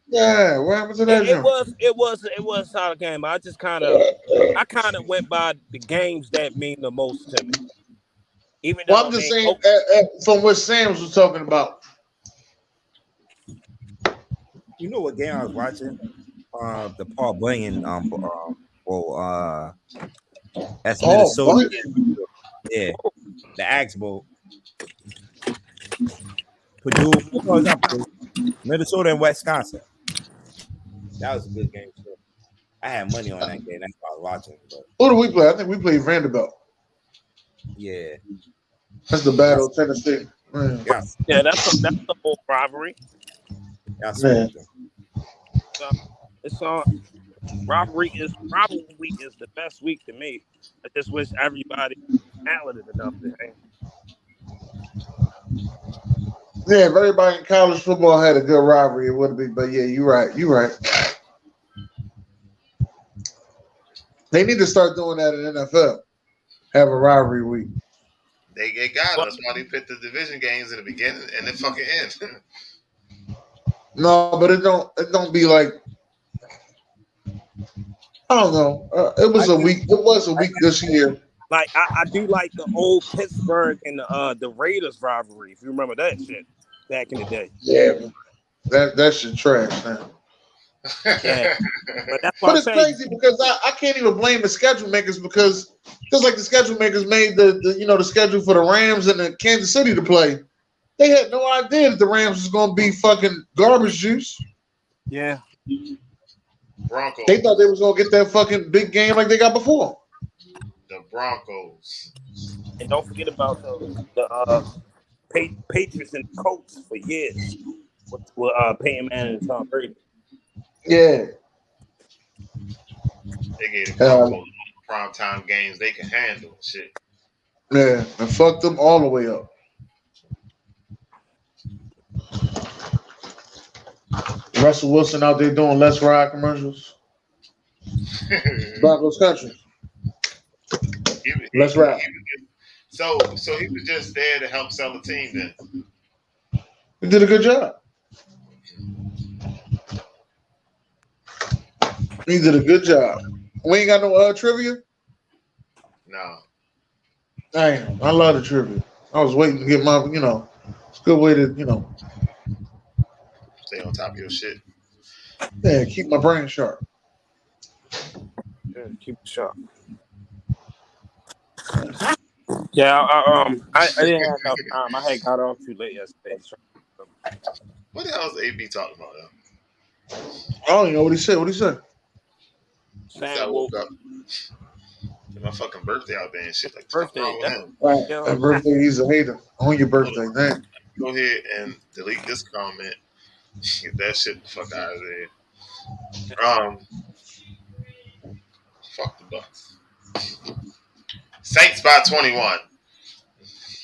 Yeah. What happened to that joint? It was a solid game. But I kind of went by the games that mean the most to me. Even though Well, I'm just saying from what Sam's was talking about. You know what game I was watching? The Paul Bunyan bowl. That's Minnesota. Yeah, the Axe Bowl. Purdue, Minnesota and Wisconsin. That was a good game too. I had money on that game. That's why I was watching. But Who do we play? I think we played Vanderbilt. yeah, that's the Battle of Tennessee. Yeah, that's the whole rivalry. Yeah. It's rivalry is week is the best week to me. I just wish everybody talented enough to hang. Yeah, if everybody in college football had a good rivalry, it would be. But yeah, you're right. You're right. They need to start doing that in NFL. Have a rivalry week. They got us. That's why they put the division games in the beginning and the fucking end. No, but it don't be like, I don't know. It was a week this year. Like I do like the old Pittsburgh and the Raiders rivalry. If you remember that shit back in the day. Yeah, that shit trash now. Yeah, but it's crazy because I can't even blame the schedule makers because just like the schedule makers made the schedule for the Rams and the Kansas City to play, they had no idea that the Rams was going to be fucking garbage juice. Yeah, Broncos. They thought they was going to get that fucking big game like they got before. The Broncos. And don't forget about the Patriots and the Colts for years with Peyton Manning and Tom Brady. Yeah. They gave the primetime games they can handle shit. Yeah, and fucked them all the way up. Russell Wilson out there doing Let's Ride commercials. Broncos country. Let's ride. So he was just there to help sell the team then. He did a good job. He did a good job. We ain't got no trivia? No. Damn, I love the trivia. I was waiting to get my, it's a good way to, stay on top of your shit. Yeah, keep my brain sharp. Yeah, keep it sharp. Yeah, I didn't have enough time. I had got off too late yesterday. What the hell is AB talking about though? I don't even know what he said. What he said? I woke up. My fucking birthday out there and shit. Like birthday. Right. Yeah. Birthday, he's a hater. On your birthday, man. Go ahead and delete this comment. Get that shit the fuck out of there. Fuck the Bucks. Saints by 21.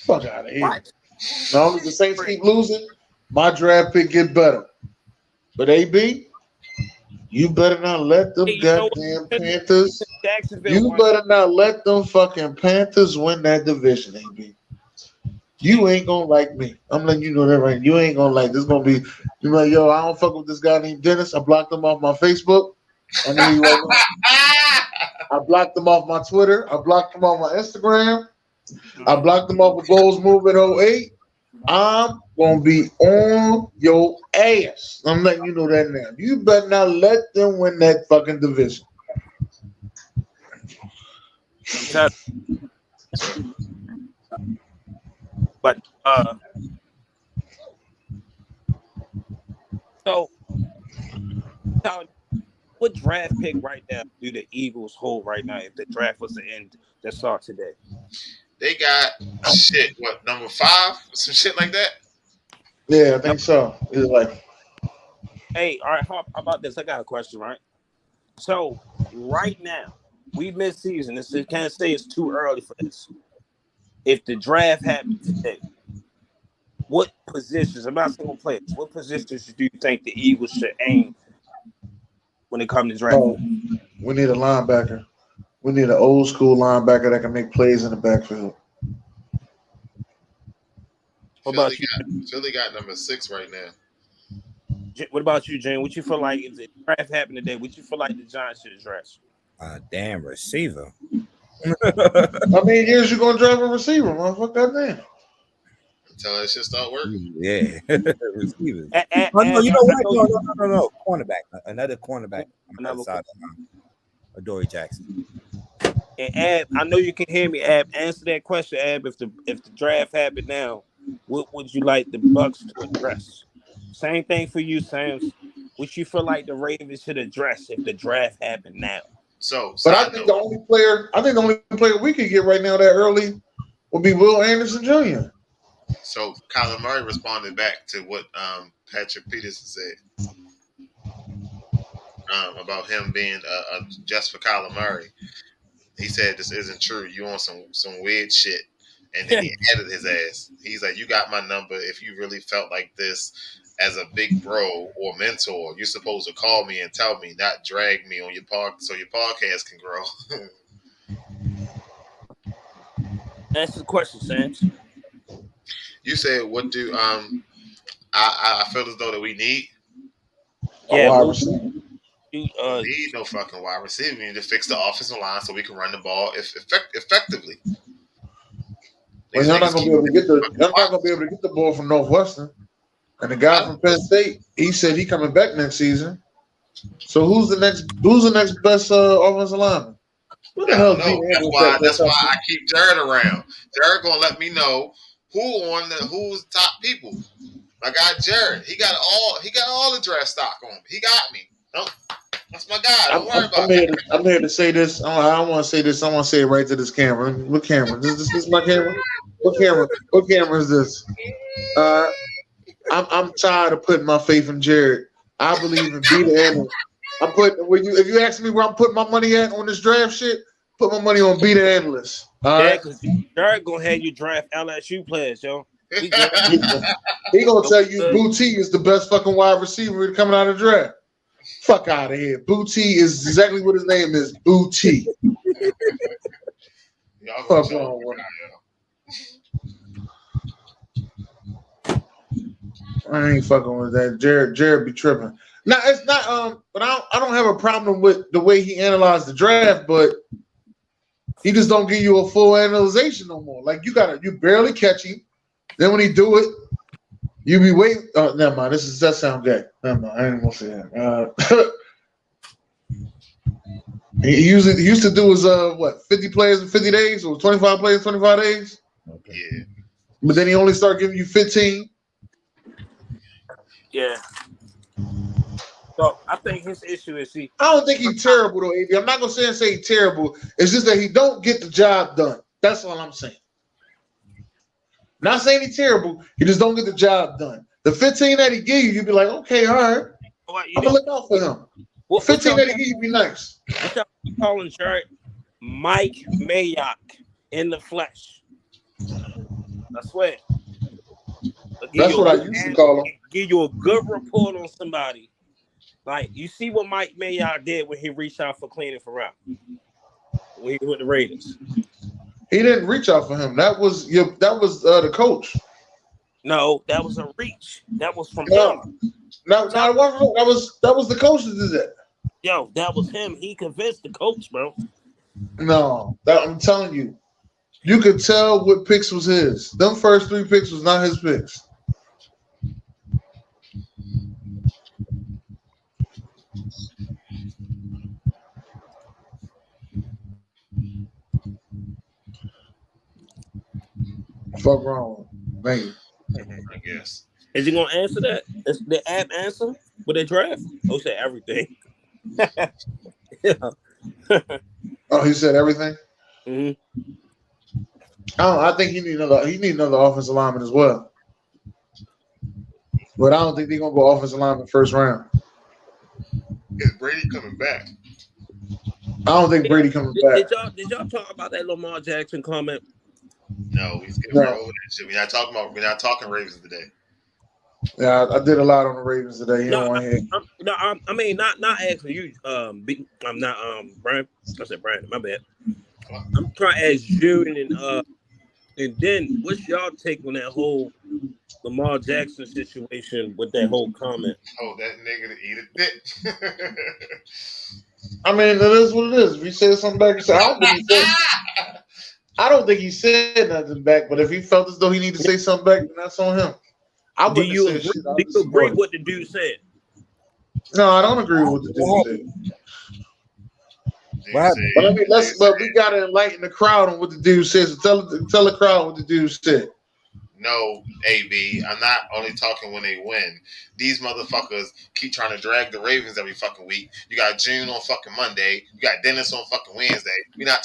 Fuck out of here. What? As long as the Saints keep losing, my draft pick get better. But AB, you better not let them goddamn Panthers. You better not let them fucking Panthers win that division, AB. You ain't gonna like me. I'm letting you know that right. You ain't gonna like this. Gonna be you like, yo, I don't fuck with this guy named Dennis. I blocked him off my Facebook. I know you right now. I blocked him off my Twitter. I blocked him off my Instagram. I blocked him off of Bulls Movement 08. I'm gonna be on your ass. I'm letting you know that now. You better not let them win that fucking division. But so what draft pick right now do the Eagles hold right now if the draft was to end that start today? They got shit, what, number 5? Some shit like that? Yeah, I think so. It's like, hey, all right, how about this? I got a question, right? So right now, we mid-season. Can't say it's too early for this. if the draft happened today, what positions? I'm not saying players. What positions do you think the Eagles should aim when it comes to draft? Oh, we need a linebacker. We need an old school linebacker that can make plays in the backfield. What about you? Philly got number 6 right now. What about you, Jane? What you feel like if the draft happened today? What you feel like the Giants should draft? Damn receiver. How many years you gonna draft a receiver, motherfucker? Goddamn. Until it should start working. Yeah, receivers. You know what? No. Cornerback. Another cornerback. Another side of Adoree Jackson. And Ab, I know you can hear me. Ab, answer that question, Ab. If the draft happened now, what would you like the Bucks to address? Same thing for you, Sams. What you feel like the Ravens should address if the draft happened now? But I think the only player we could get right now that early would be Will Anderson Jr. So Kyler Murray responded back to what Patrick Peterson said about him being just for Kyler Murray. He said this isn't true. You on some weird shit. And then he added his ass. He's like, you got my number. If you really felt like this as a big bro or mentor, you're supposed to call me and tell me, not drag me on your so your podcast can grow. Answer the question, Sams. You said, what do I feel as though that we need? We need no fucking wide receiver. We need to fix the offensive line so we can run the ball effectively. Well, you're not gonna be able to get the ball from Northwestern. And the guy from Penn State, he said he coming back next season. So who's the next best offensive lineman? What the hell? That's why I keep Jared around. Jared gonna let me know who's top people. My guy Jared, he got all the draft stock on me. He got me. That's my guy. Don't worry about it. I'm here to say this. I don't want to say this. I want to say it right to this camera. What camera? This is my camera. What camera? What camera is this? I'm tired of putting my faith in Jared. I believe in B Da Analyst. If you ask me where I'm putting my money at on this draft shit, put my money on B Da Analyst. All right. Because Jared gonna have you draft LSU players, yo. He gonna tell you Booty is the best fucking wide receiver coming out of the draft. Fuck out of here. Booty is exactly what his name is. Booty. Fuck wrong with him. I ain't fucking with that. Jared be tripping. Now it's not but I don't have a problem with the way he analyzed the draft, but he just don't give you a full analyzation no more. Like you barely catch him. Then when he do it, you be waiting. Oh, never mind. That sound gay. Never mind. I ain't gonna say that. He used to do his 50 players in 50 days or 25 players in 25 days. Okay. Yeah. But then he only started giving you 15. Yeah. So I think his issue is I don't think he's terrible though, AB. I'm not gonna say he's terrible. It's just that he don't get the job done. That's all I'm saying. Not saying he's terrible. He just don't get the job done. The 15 that he give you, you'd be like, okay, all right. I'm gonna look out for him. 15 that he give you be nice. What y'all calling Jared? Mike Mayock in the flesh. I swear. That's what I used to call him. Give you a good report on somebody. Like, you see what Mike Mayock did when he reached out for Cleaning for Ralph when he with the Raiders. He didn't reach out for him. That was the coach. No, that was a reach. That was from him. No, it wasn't. That was the coach that did that. Yo, that was him. He convinced the coach, bro. No, I'm telling you, you could tell what picks was his. Them first 3 picks was not his picks. Fuck wrong, man. I guess. Is he gonna answer that? Is the app answer with a draft? Oh, say everything. Yeah. Oh, he said everything. Mm-hmm. I think he need another offensive lineman as well. But I don't think they're gonna go offensive lineman first round. Is Brady coming back? I don't think Brady coming back. Did y'all talk about that Lamar Jackson comment No, we skipped right over that shit. We're not talking Ravens today. Yeah, I did a lot on the Ravens today. You don't want to hear. I mean, not asking you. I'm not Brian. I said Brian. My bad. I'm trying to ask you and then what's y'all take on that whole Lamar Jackson situation with that whole comment? Oh, that nigga to eat a dick. I mean, that is what it is. If he said something back, I don't think he said nothing back. But if he felt as though he needed to say something back, then that's on him. Do you agree with what the dude said? No, I don't agree with what the dude said. But I mean, but we gotta enlighten the crowd on what the dude says. So tell the crowd what the dude said. No, AB, I'm not only talking when they win. These motherfuckers keep trying to drag the Ravens every fucking week. You got June on fucking Monday. You got Dennis on fucking Wednesday. I'm not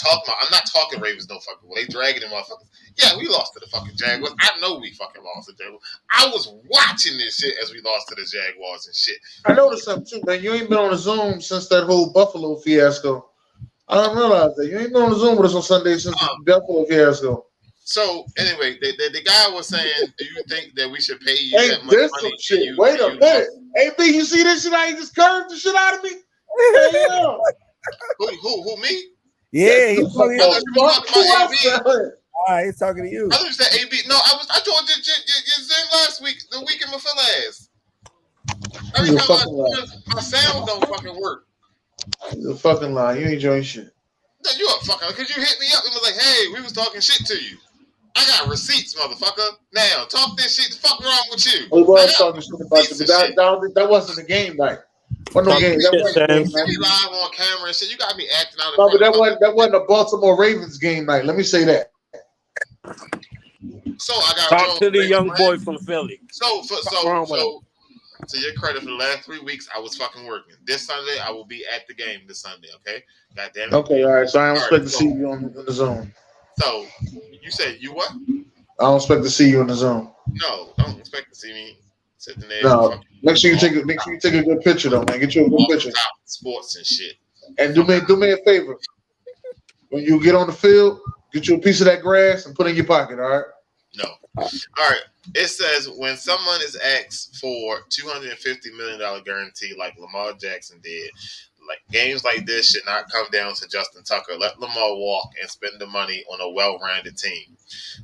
talking Ravens no fucking well. They dragging them motherfuckers. Yeah, we lost to the fucking Jaguars. I know we fucking lost to the Jaguars. I was watching this shit as we lost to the Jaguars and shit. I noticed something too, man. You ain't been on the Zoom since that whole Buffalo fiasco. I don't realize that. You ain't been on the Zoom with us on Sunday since the Buffalo fiasco. So anyway, the guy was saying, "Do you think that we should pay you that much money?" Shit. Wait a minute, AB, you see this shit? I just curved the shit out of me. Yeah. Who me? Yeah, he's talking about AB. He's talking to you. I thought you said AB. No, I told you Zen last week, the weekend before last. Every time my sound don't fucking work. You're a fucking lie. You ain't doing shit. No, you a fucking because you hit me up and was like, "Hey, we was talking shit to you." I got receipts, motherfucker. Now talk this shit. The fuck wrong with you? We was talking shit about you, but that wasn't the game night. What no game? That wasn't game night. You live on camera and shit. You got me acting out. No, but that wasn't a Baltimore Ravens game night. Let me say that. So I got talk to the young boy from Philly. So to your credit, for the last 3 weeks, I was fucking working. This Sunday, I will be at the game this Sunday, okay? God damn it. Okay, all right. So I don't expect to see you on the Zoom. So, you said you what? I don't expect to see you in the Zoom. No, don't expect to see me sitting there. No, make sure you take a good picture, though, man. Get you a good picture. Sports and shit. And do me a favor. When you get on the field, get you a piece of that grass and put it in your pocket, all right? No. All right. It says when someone is asked for $250 million guarantee like Lamar Jackson did, like games like this should not come down to Justin Tucker. Let Lamar walk and spend the money on a well-rounded team.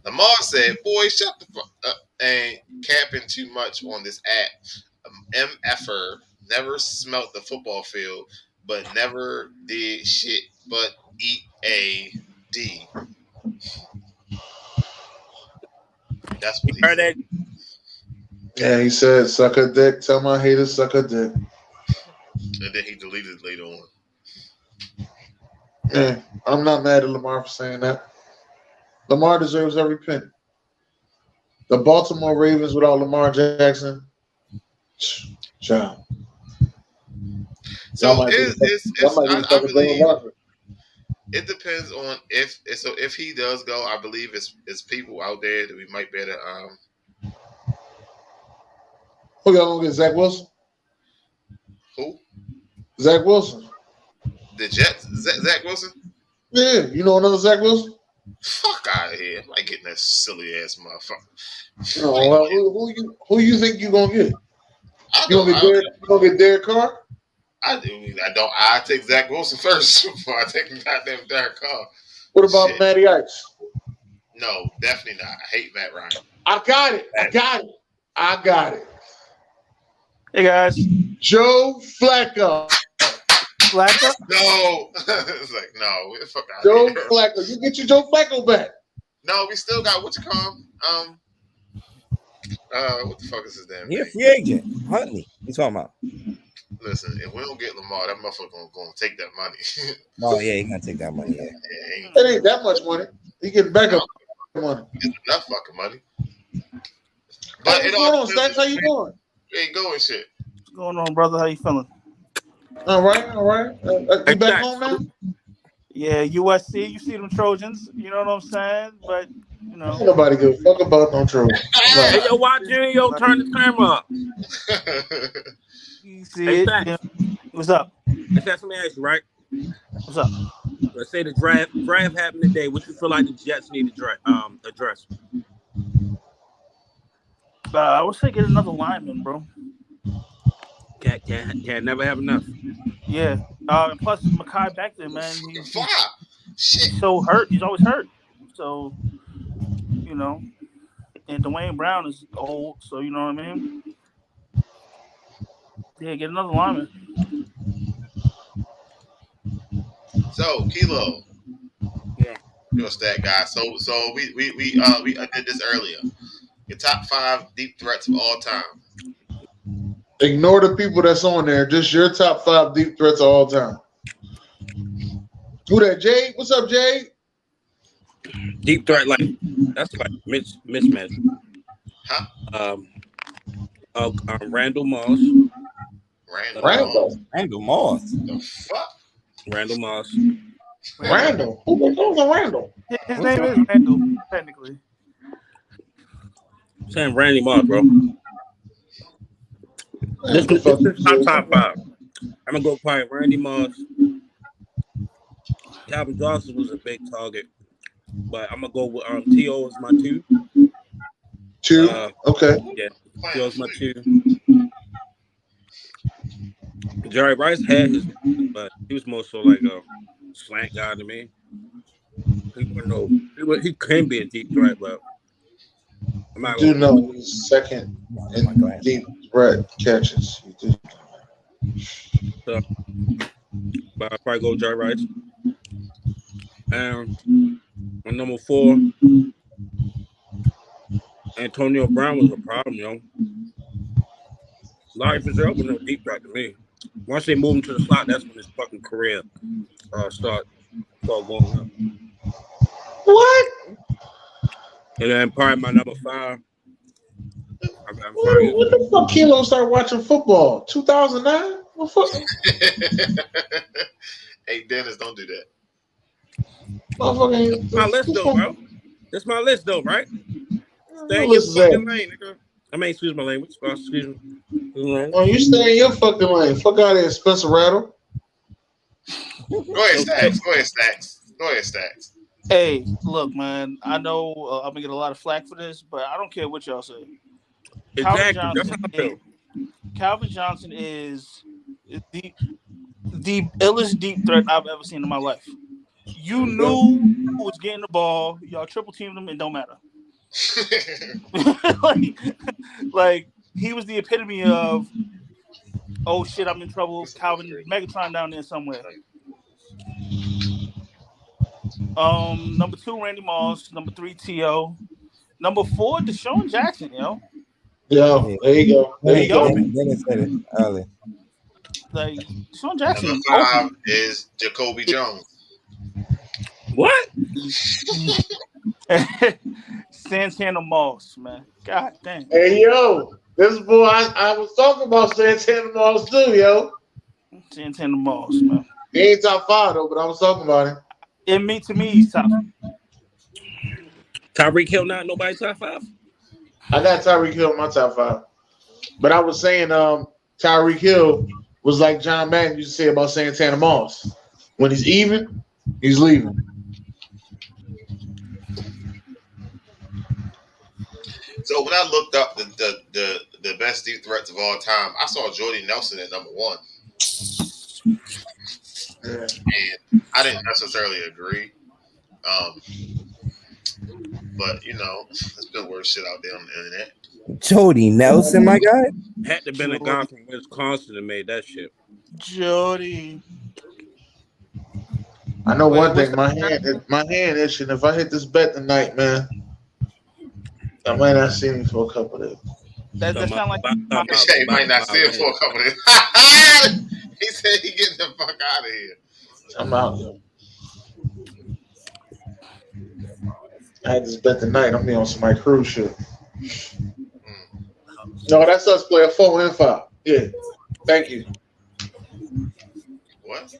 Lamar said, "Boy, shut the fuck up and capping too much on this app. MFer never smelt the football field, but never did shit but eat a D." That's what he said. Yeah, he said, "Suck a dick. Tell my haters suck a dick." And then he deleted it later on. Yeah, I'm not mad at Lamar for saying that. Lamar deserves every penny. The Baltimore Ravens without Lamar Jackson, child. So it depends on if he does go. I believe it's people out there that we might better. Who y'all gonna get? Zach Wilson. Who? Zach Wilson. The Jets. Zach Wilson. Yeah, you know another Zach Wilson. Fuck out of here! I'm not getting that silly ass motherfucker. No, well, who you think you gonna get? You gonna get Derek Carr? I take Zach Wilson first before I take goddamn Derek Carr. What about Matty Ice? No, definitely not. I hate Matt Ryan. I got it. Hey guys, Joe Flacco. No, it's like no. Fuck out Joe Flacco. You get your Joe Flacco back. No, we still got what you call him. What the fuck is his damn name? He's a free agent. Huntley. You talking about? Listen, if we don't get Lamar, that motherfucker gonna take that money. Oh yeah, he's gonna take that money. Yeah. It ain't that much money. He getting back up money. It's enough fucking money. But what's going on, Stacks? How you doing? You ain't going shit. what's going on, brother? How you feeling? All right. You back home now? Yeah, USC. You see them Trojans. You know what I'm saying? But you know, ain't nobody give a fuck about no Trojans. Hey, yo, why Junior turn the camera up? You see it? Yeah. What's up? That's me ask you, right? What's up? Let's say the draft happened today. What you feel like the Jets need to address? I would say get another lineman, bro. Can't never have enough. Yeah. And plus, Mekhi back there, man. Fucking He's fly. Shit. so hurt. He's always hurt. So, you know, and Dwayne Brown is old. So, you know what I mean? Yeah, get another lineman. So, Kilo. Yeah. You're a stat guy. So we did this earlier. Your top 5 deep threats of all time. Ignore the people that's on there. Just your top 5 deep threats of all time. Who that, Jade? What's up, Jade? Deep threat, like that's like mismatch. Huh? Randall Moss. Randall Moss. The fuck? Randall Moss. Randall. Who's a Randall? His name is Randall, technically. I'm saying Randy Moss, bro. This is my top 5. I'm gonna go quiet. Randy Moss. Calvin Johnson was a big target, but I'm gonna go with T.O. is my 2. 2. Okay. Yeah, T.O. is my 2. Jerry Rice had his, but he was more so like a slant guy to me. He can be a deep threat, but I'm not. You do know he's second in deep threat catches. So, but I'll probably go Jerry Rice. And on number 4, Antonio Brown was a problem, yo. Larry Fitzgerald was no deep threat to me. Once they move him to the slot, that's when his fucking career start going up. What? And then probably my number 5. What the fuck? Kilo started watching football 2009. What fuck? Hey, Dennis, don't do that. Motherfucking. My list though, bro. That's my list though, right? Stay in your fucking lane, nigga. I mean, excuse my language. Excuse me. Oh, you stay in your fucking lane. Fuck out of here, Spencer Rattle. Go ahead, Stacks. Hey, look, man. I know I'm gonna get a lot of flack for this, but I don't care what y'all say. Exactly. That's how I feel. Calvin Johnson is the illest deep threat I've ever seen in my life. You knew who was getting the ball. Y'all triple teamed him. It don't matter. like he was the epitome of, oh shit, I'm in trouble. Calvin Megatron down there somewhere. Number 2, Randy Moss. Number 3, T.O. Number 4, Deshaun Jackson, yo. Yeah, there you go. There you go. Dennis said it earlier. Like Deshaun Jackson. Number 5 is Jacoby Jones. What? Santana Moss, man. God damn. Hey, yo. This boy, I was talking about Santana Moss too, yo. Santana Moss, man. He ain't top 5 though, but I was talking about him. To me, he's top. Tyreek Hill not nobody's top 5? I got Tyreek Hill in my top 5. But I was saying Tyreek Hill was like John Madden used to say about Santana Moss. When he's even, he's leaving. So when I looked up the best deep threats of all time, I saw Jordy Nelson at number 1. Yeah. And I didn't necessarily agree. But, you know, there's been worse shit out there on the internet. Jody Nelson, my guy. Had to been a guy from Wisconsin that made that shit. Jody. I know one thing. My hand itching. If I hit this bet tonight, man, I might not see me for a couple of days. That sound like He might not see it for a couple of days. He said he getting the fuck out of here. I'm out, yo. I had this bet tonight. I'm be on some my cruise ship. No, that's us player 4 and 5. Yeah. Thank you. What?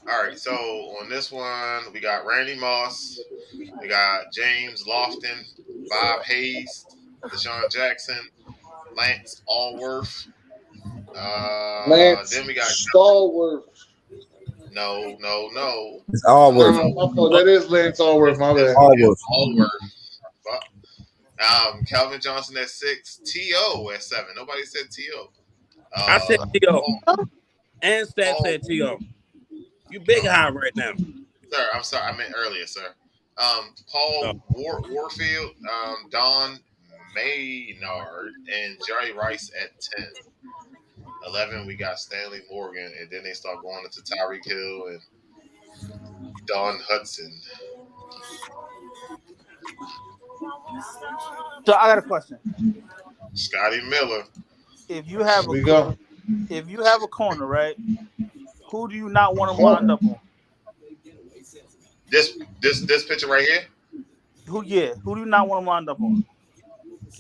All right, so on this one, we got Randy Moss, we got James Lofton, Bob Hayes, Deshaun Jackson, Lance Allworth. Lance Then we got Stallworth. No. It's Allworth. That is Lance Allworth. My bad. Allworth. Calvin Johnson at 6. T.O. at 7. Nobody said T.O. I said T.O. And Stat Paul, said T.O. You big high right now. Sir, I'm sorry. I meant earlier, sir. Paul Warfield, Don Maynard, and Jerry Rice at 10. 11, we got Stanley Morgan, and then they start going into Tyreek Hill and Don Hudson. So I got a question. Scotty Miller. If you have a corner, right? Who do you not want to wind up on? This picture right here. Who do you not want to wind up on?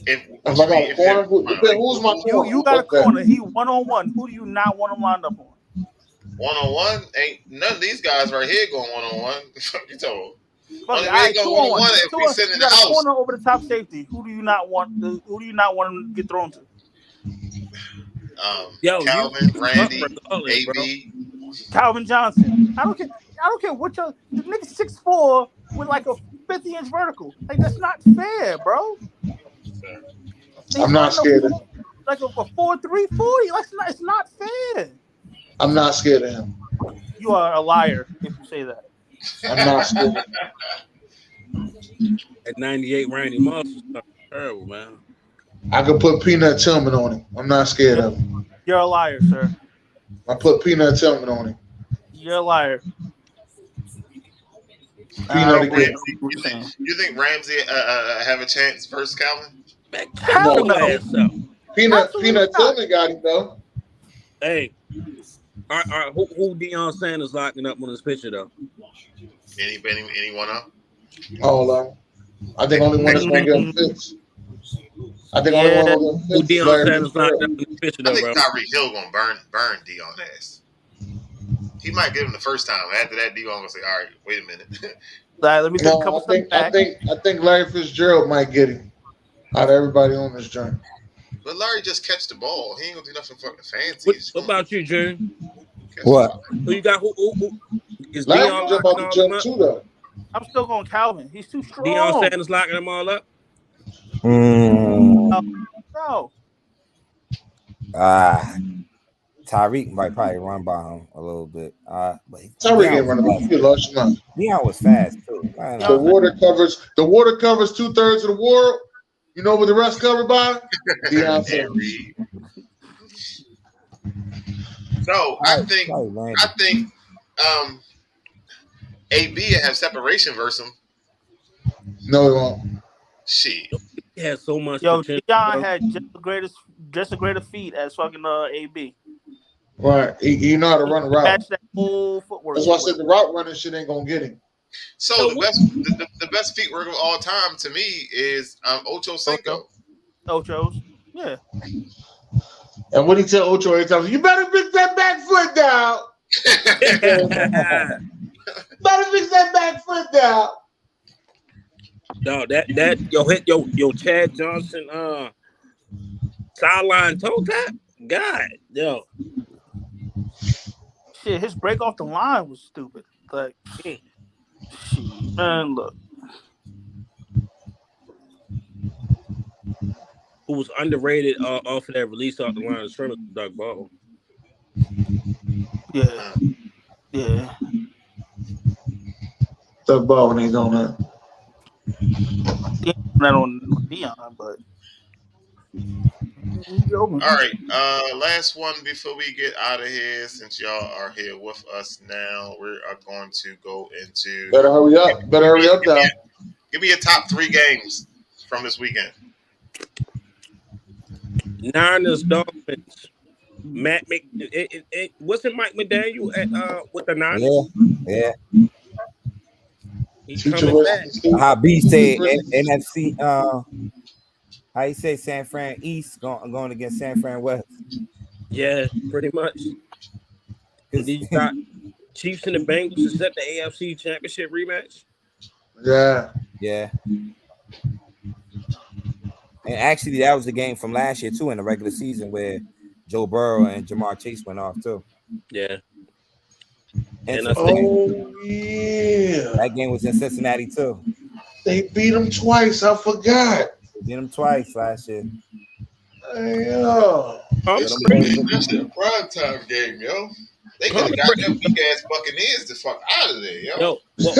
If I got a corner, who's my corner? You got a corner. He 1-on-1. Who do you not want to wind up on? 1-on-1? Ain't none of these guys right here going 1-on-1. What you told? Only way go 1-on-1 if we sit in the house. Corner over the top safety. Who do you not want? Who do you not want him to get thrown to? Calvin, Randy, AB, Calvin Johnson. I don't care what the nigga 6'4" with like a 50-inch vertical. Like that's not fair, bro. I'm not scared of him. Like a 4.340. It's not fair. I'm not scared of him. You are a liar if you say that. I'm not scared of him. At 98, Randy Moss is terrible, man. I could put Peanut Tillman on him. I'm not scared of him. You're a liar, sir. I put Peanut Tillman on him. You're a liar. Peanut again. You think Ramsey have a chance versus Calvin? Hell no. Peanut Tillman got him though. Hey, who Deion Sanders locking up on this picture though? Anyone else? All of them. I think only one that's gonna get him fits. I think only one that's gonna Who Deion Sanders locked up on this picture though, I bro? think Tyreek Hill gonna burn Deion ass. He might get him the first time. After that, Deion gonna say, "All right, wait a minute." Let me take a couple steps back. I think Larry Fitzgerald might get him out of everybody on this journey. But Larry just catch the ball. He ain't gonna do nothing fucking fancy. What about you, June? What? Who you got? Who is Larry Deion jump locking off the all jump up? too though. I'm still going Calvin. He's too strong. Deion Sanders locking them all up? No. Tyreek might probably run by him a little bit. But Tyreek ain't running by him. Deion was fast too. The water covers 2/3 of the world. You know what the rest covered by? Deion Sanders. So I think AB have separation versus him. No, he won't. Shit. He has so much. Deion had just a greater feet as fucking AB. Right. He know how to run a route. Match that whole footwork. That's why I said the route running shit ain't gonna get him. So the best feet work of all time to me is Ocho Cinco. Ocho's. Yeah. And when he tell Ocho every time, you better fix that back foot down. Better fix that back foot down. No, that yo Chad Johnson sideline toe tap. God, yo. Shit, his break off the line was stupid. Like, shit, man, look. Who was underrated off of that release off the line of scrimmage, Doug Ball. Yeah. Doug Baldwin ain't on that. Not on Deion, but. All right, last one before we get out of here. Since y'all are here with us now, we are going to go into. Better hurry up! Now. Give me your top 3 games from this weekend. Niners, Dolphins. Wasn't Mike McDaniel at with the Niners? Yeah. He's coming back. How B said NFC. How you say San Fran East going against San Fran West? Yeah, pretty much. Because you got Chiefs and the Bengals to set the AFC Championship rematch. Yeah. And actually, that was the game from last year too in the regular season where Joe Burrow and Jamar Chase went off too. Yeah. in And Cincinnati. Oh yeah, That game was in Cincinnati too. they beat them twice. I forgot. They beat them twice last year. Yeah. I'm So them pretty boys, That's a prime time game, yo. They could I'm have got pretty- them weak ass Buccaneers the fuck out of there, yo. Yo, well,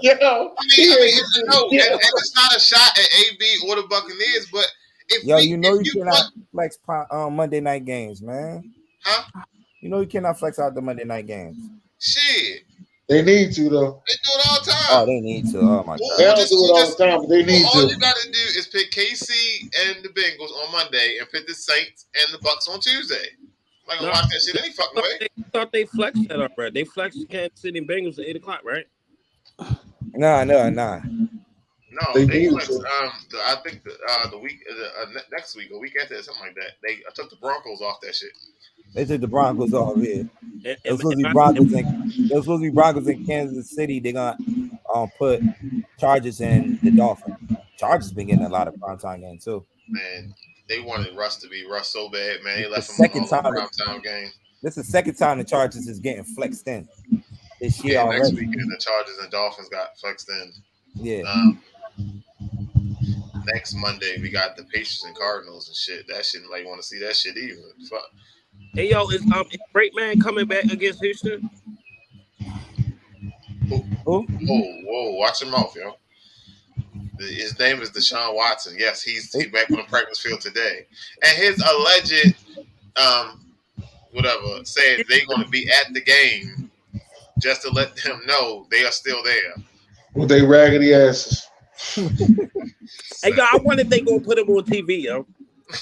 Yo, No, and it's not a shot at AB or the Buccaneers, but if yo, we, you know if you cannot flex Monday night games, man. huh? You know you cannot flex out the Monday night games. Shit, they need to though. they do it all the time. Oh, they need to. Oh my They god. don't do it all the time, but they need All to. you gotta do is pick KC and the Bengals on Monday, and pick the Saints and the Bucks on Tuesday. I'm not gonna watch that shit any fucking way. I thought they flexed that already. They flexed Kansas City and Bengals at 8:00, right? Nah. No, They they need flexed, to. I think the week next week or week after something like that. They took the Broncos off that shit. They took the Broncos off here. And- It was supposed to be Broncos in Kansas City. They're gonna put Chargers and the Dolphins. Chargers been getting a lot of primetime games too. Man, they wanted Russ to be Russ so bad, man. They It's left the him second alone time. primetime game. This is the second time the Chargers is getting flexed in this year Yeah, next already. weekend the Chargers and Dolphins got flexed in. Yeah. Next Monday we got the Patriots and Cardinals and shit. That shit, like, want to see that shit even. Fuck. Hey yo, is Great Man coming back against Houston? Who? Whoa, watch your mouth, yo. His name is Deshaun Watson. Yes, he's back on the practice field today. And his alleged, said they're going to be at the game just to let them know they are still there. With they raggedy asses. Hey yo, I wonder if they gonna put him on TV, yo.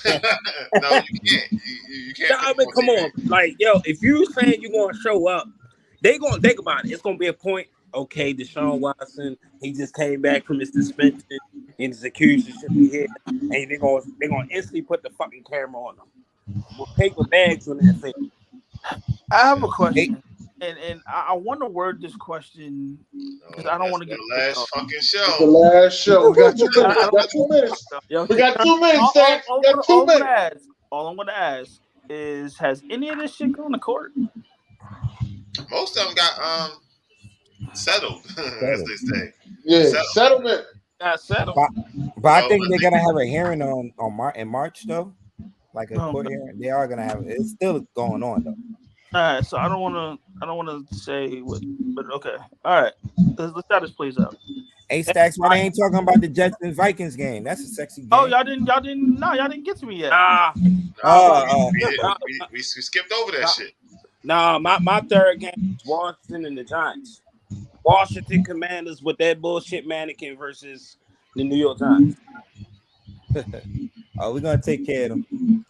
No, you can't. You can't. I mean, come on, like yo, if you saying you gonna show up, they gonna think about it. It's gonna be a point. Okay, Deshaun Watson, he just came back from his suspension and his accused should be here, and they're gonna instantly put the fucking camera on them with paper bags on their face. I have a question, and I want to word this question because I don't want to get the last fucking show. It's the last show. We got 2 minutes. We got 2 minutes. Yo, We got 2 minutes, Stan. We got 2 minutes. All I'm gonna ask is, has any of this shit gone to court? Most of them got settled, as they say. Yeah, settlement. Got settled. But I think they're gonna have a hearing in March though, like a court hearing. They are gonna have it. It's still going on though. All right, so I don't want to say what, but okay. All right, let's try this plays out. Hey Stacks, why they ain't talking about the Jets and Vikings game? That's a sexy game. Oh, y'all didn't get to me yet. We skipped over that shit. Nah, my third game is Washington and the Giants. Washington Commanders with that bullshit mannequin versus the New York Giants. Oh, we're gonna take care of them.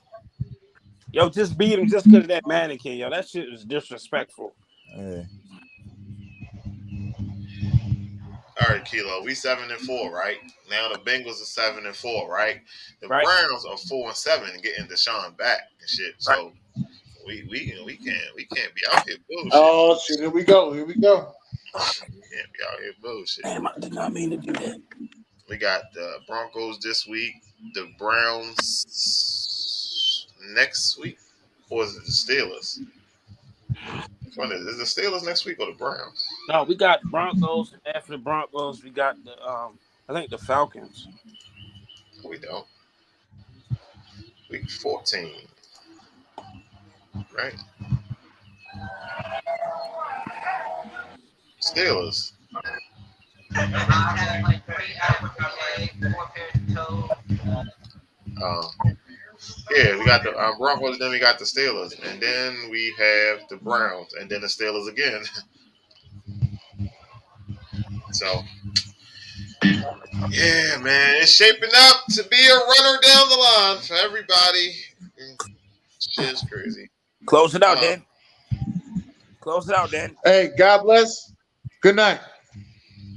Yo, just beat him just because of that mannequin. Yo, that shit was disrespectful. Yeah. All right, Kilo. We 7-4, right? Now the Bengals are 7-4, right? The Right. Browns are 4-7 and getting Deshaun back and shit. So we can't be out here bullshit. Oh shit! Here we go. We can't be out here bullshit. Damn, I did not mean to do that. We got the Broncos this week, the Browns next week, or is it the Steelers? Which one is it? Is the Steelers next week or the Browns? No, we got Broncos. After the Broncos, we got the I think the Falcons. We don't. Week 14. Right? Steelers. Yeah, we got the Broncos, then we got the Steelers, and then we have the Browns, and then the Steelers again. So, yeah, man, it's shaping up to be a runner down the line for everybody. Shit's crazy. Close it out, Dan. Close it out, Dan. Hey, God bless. Good night.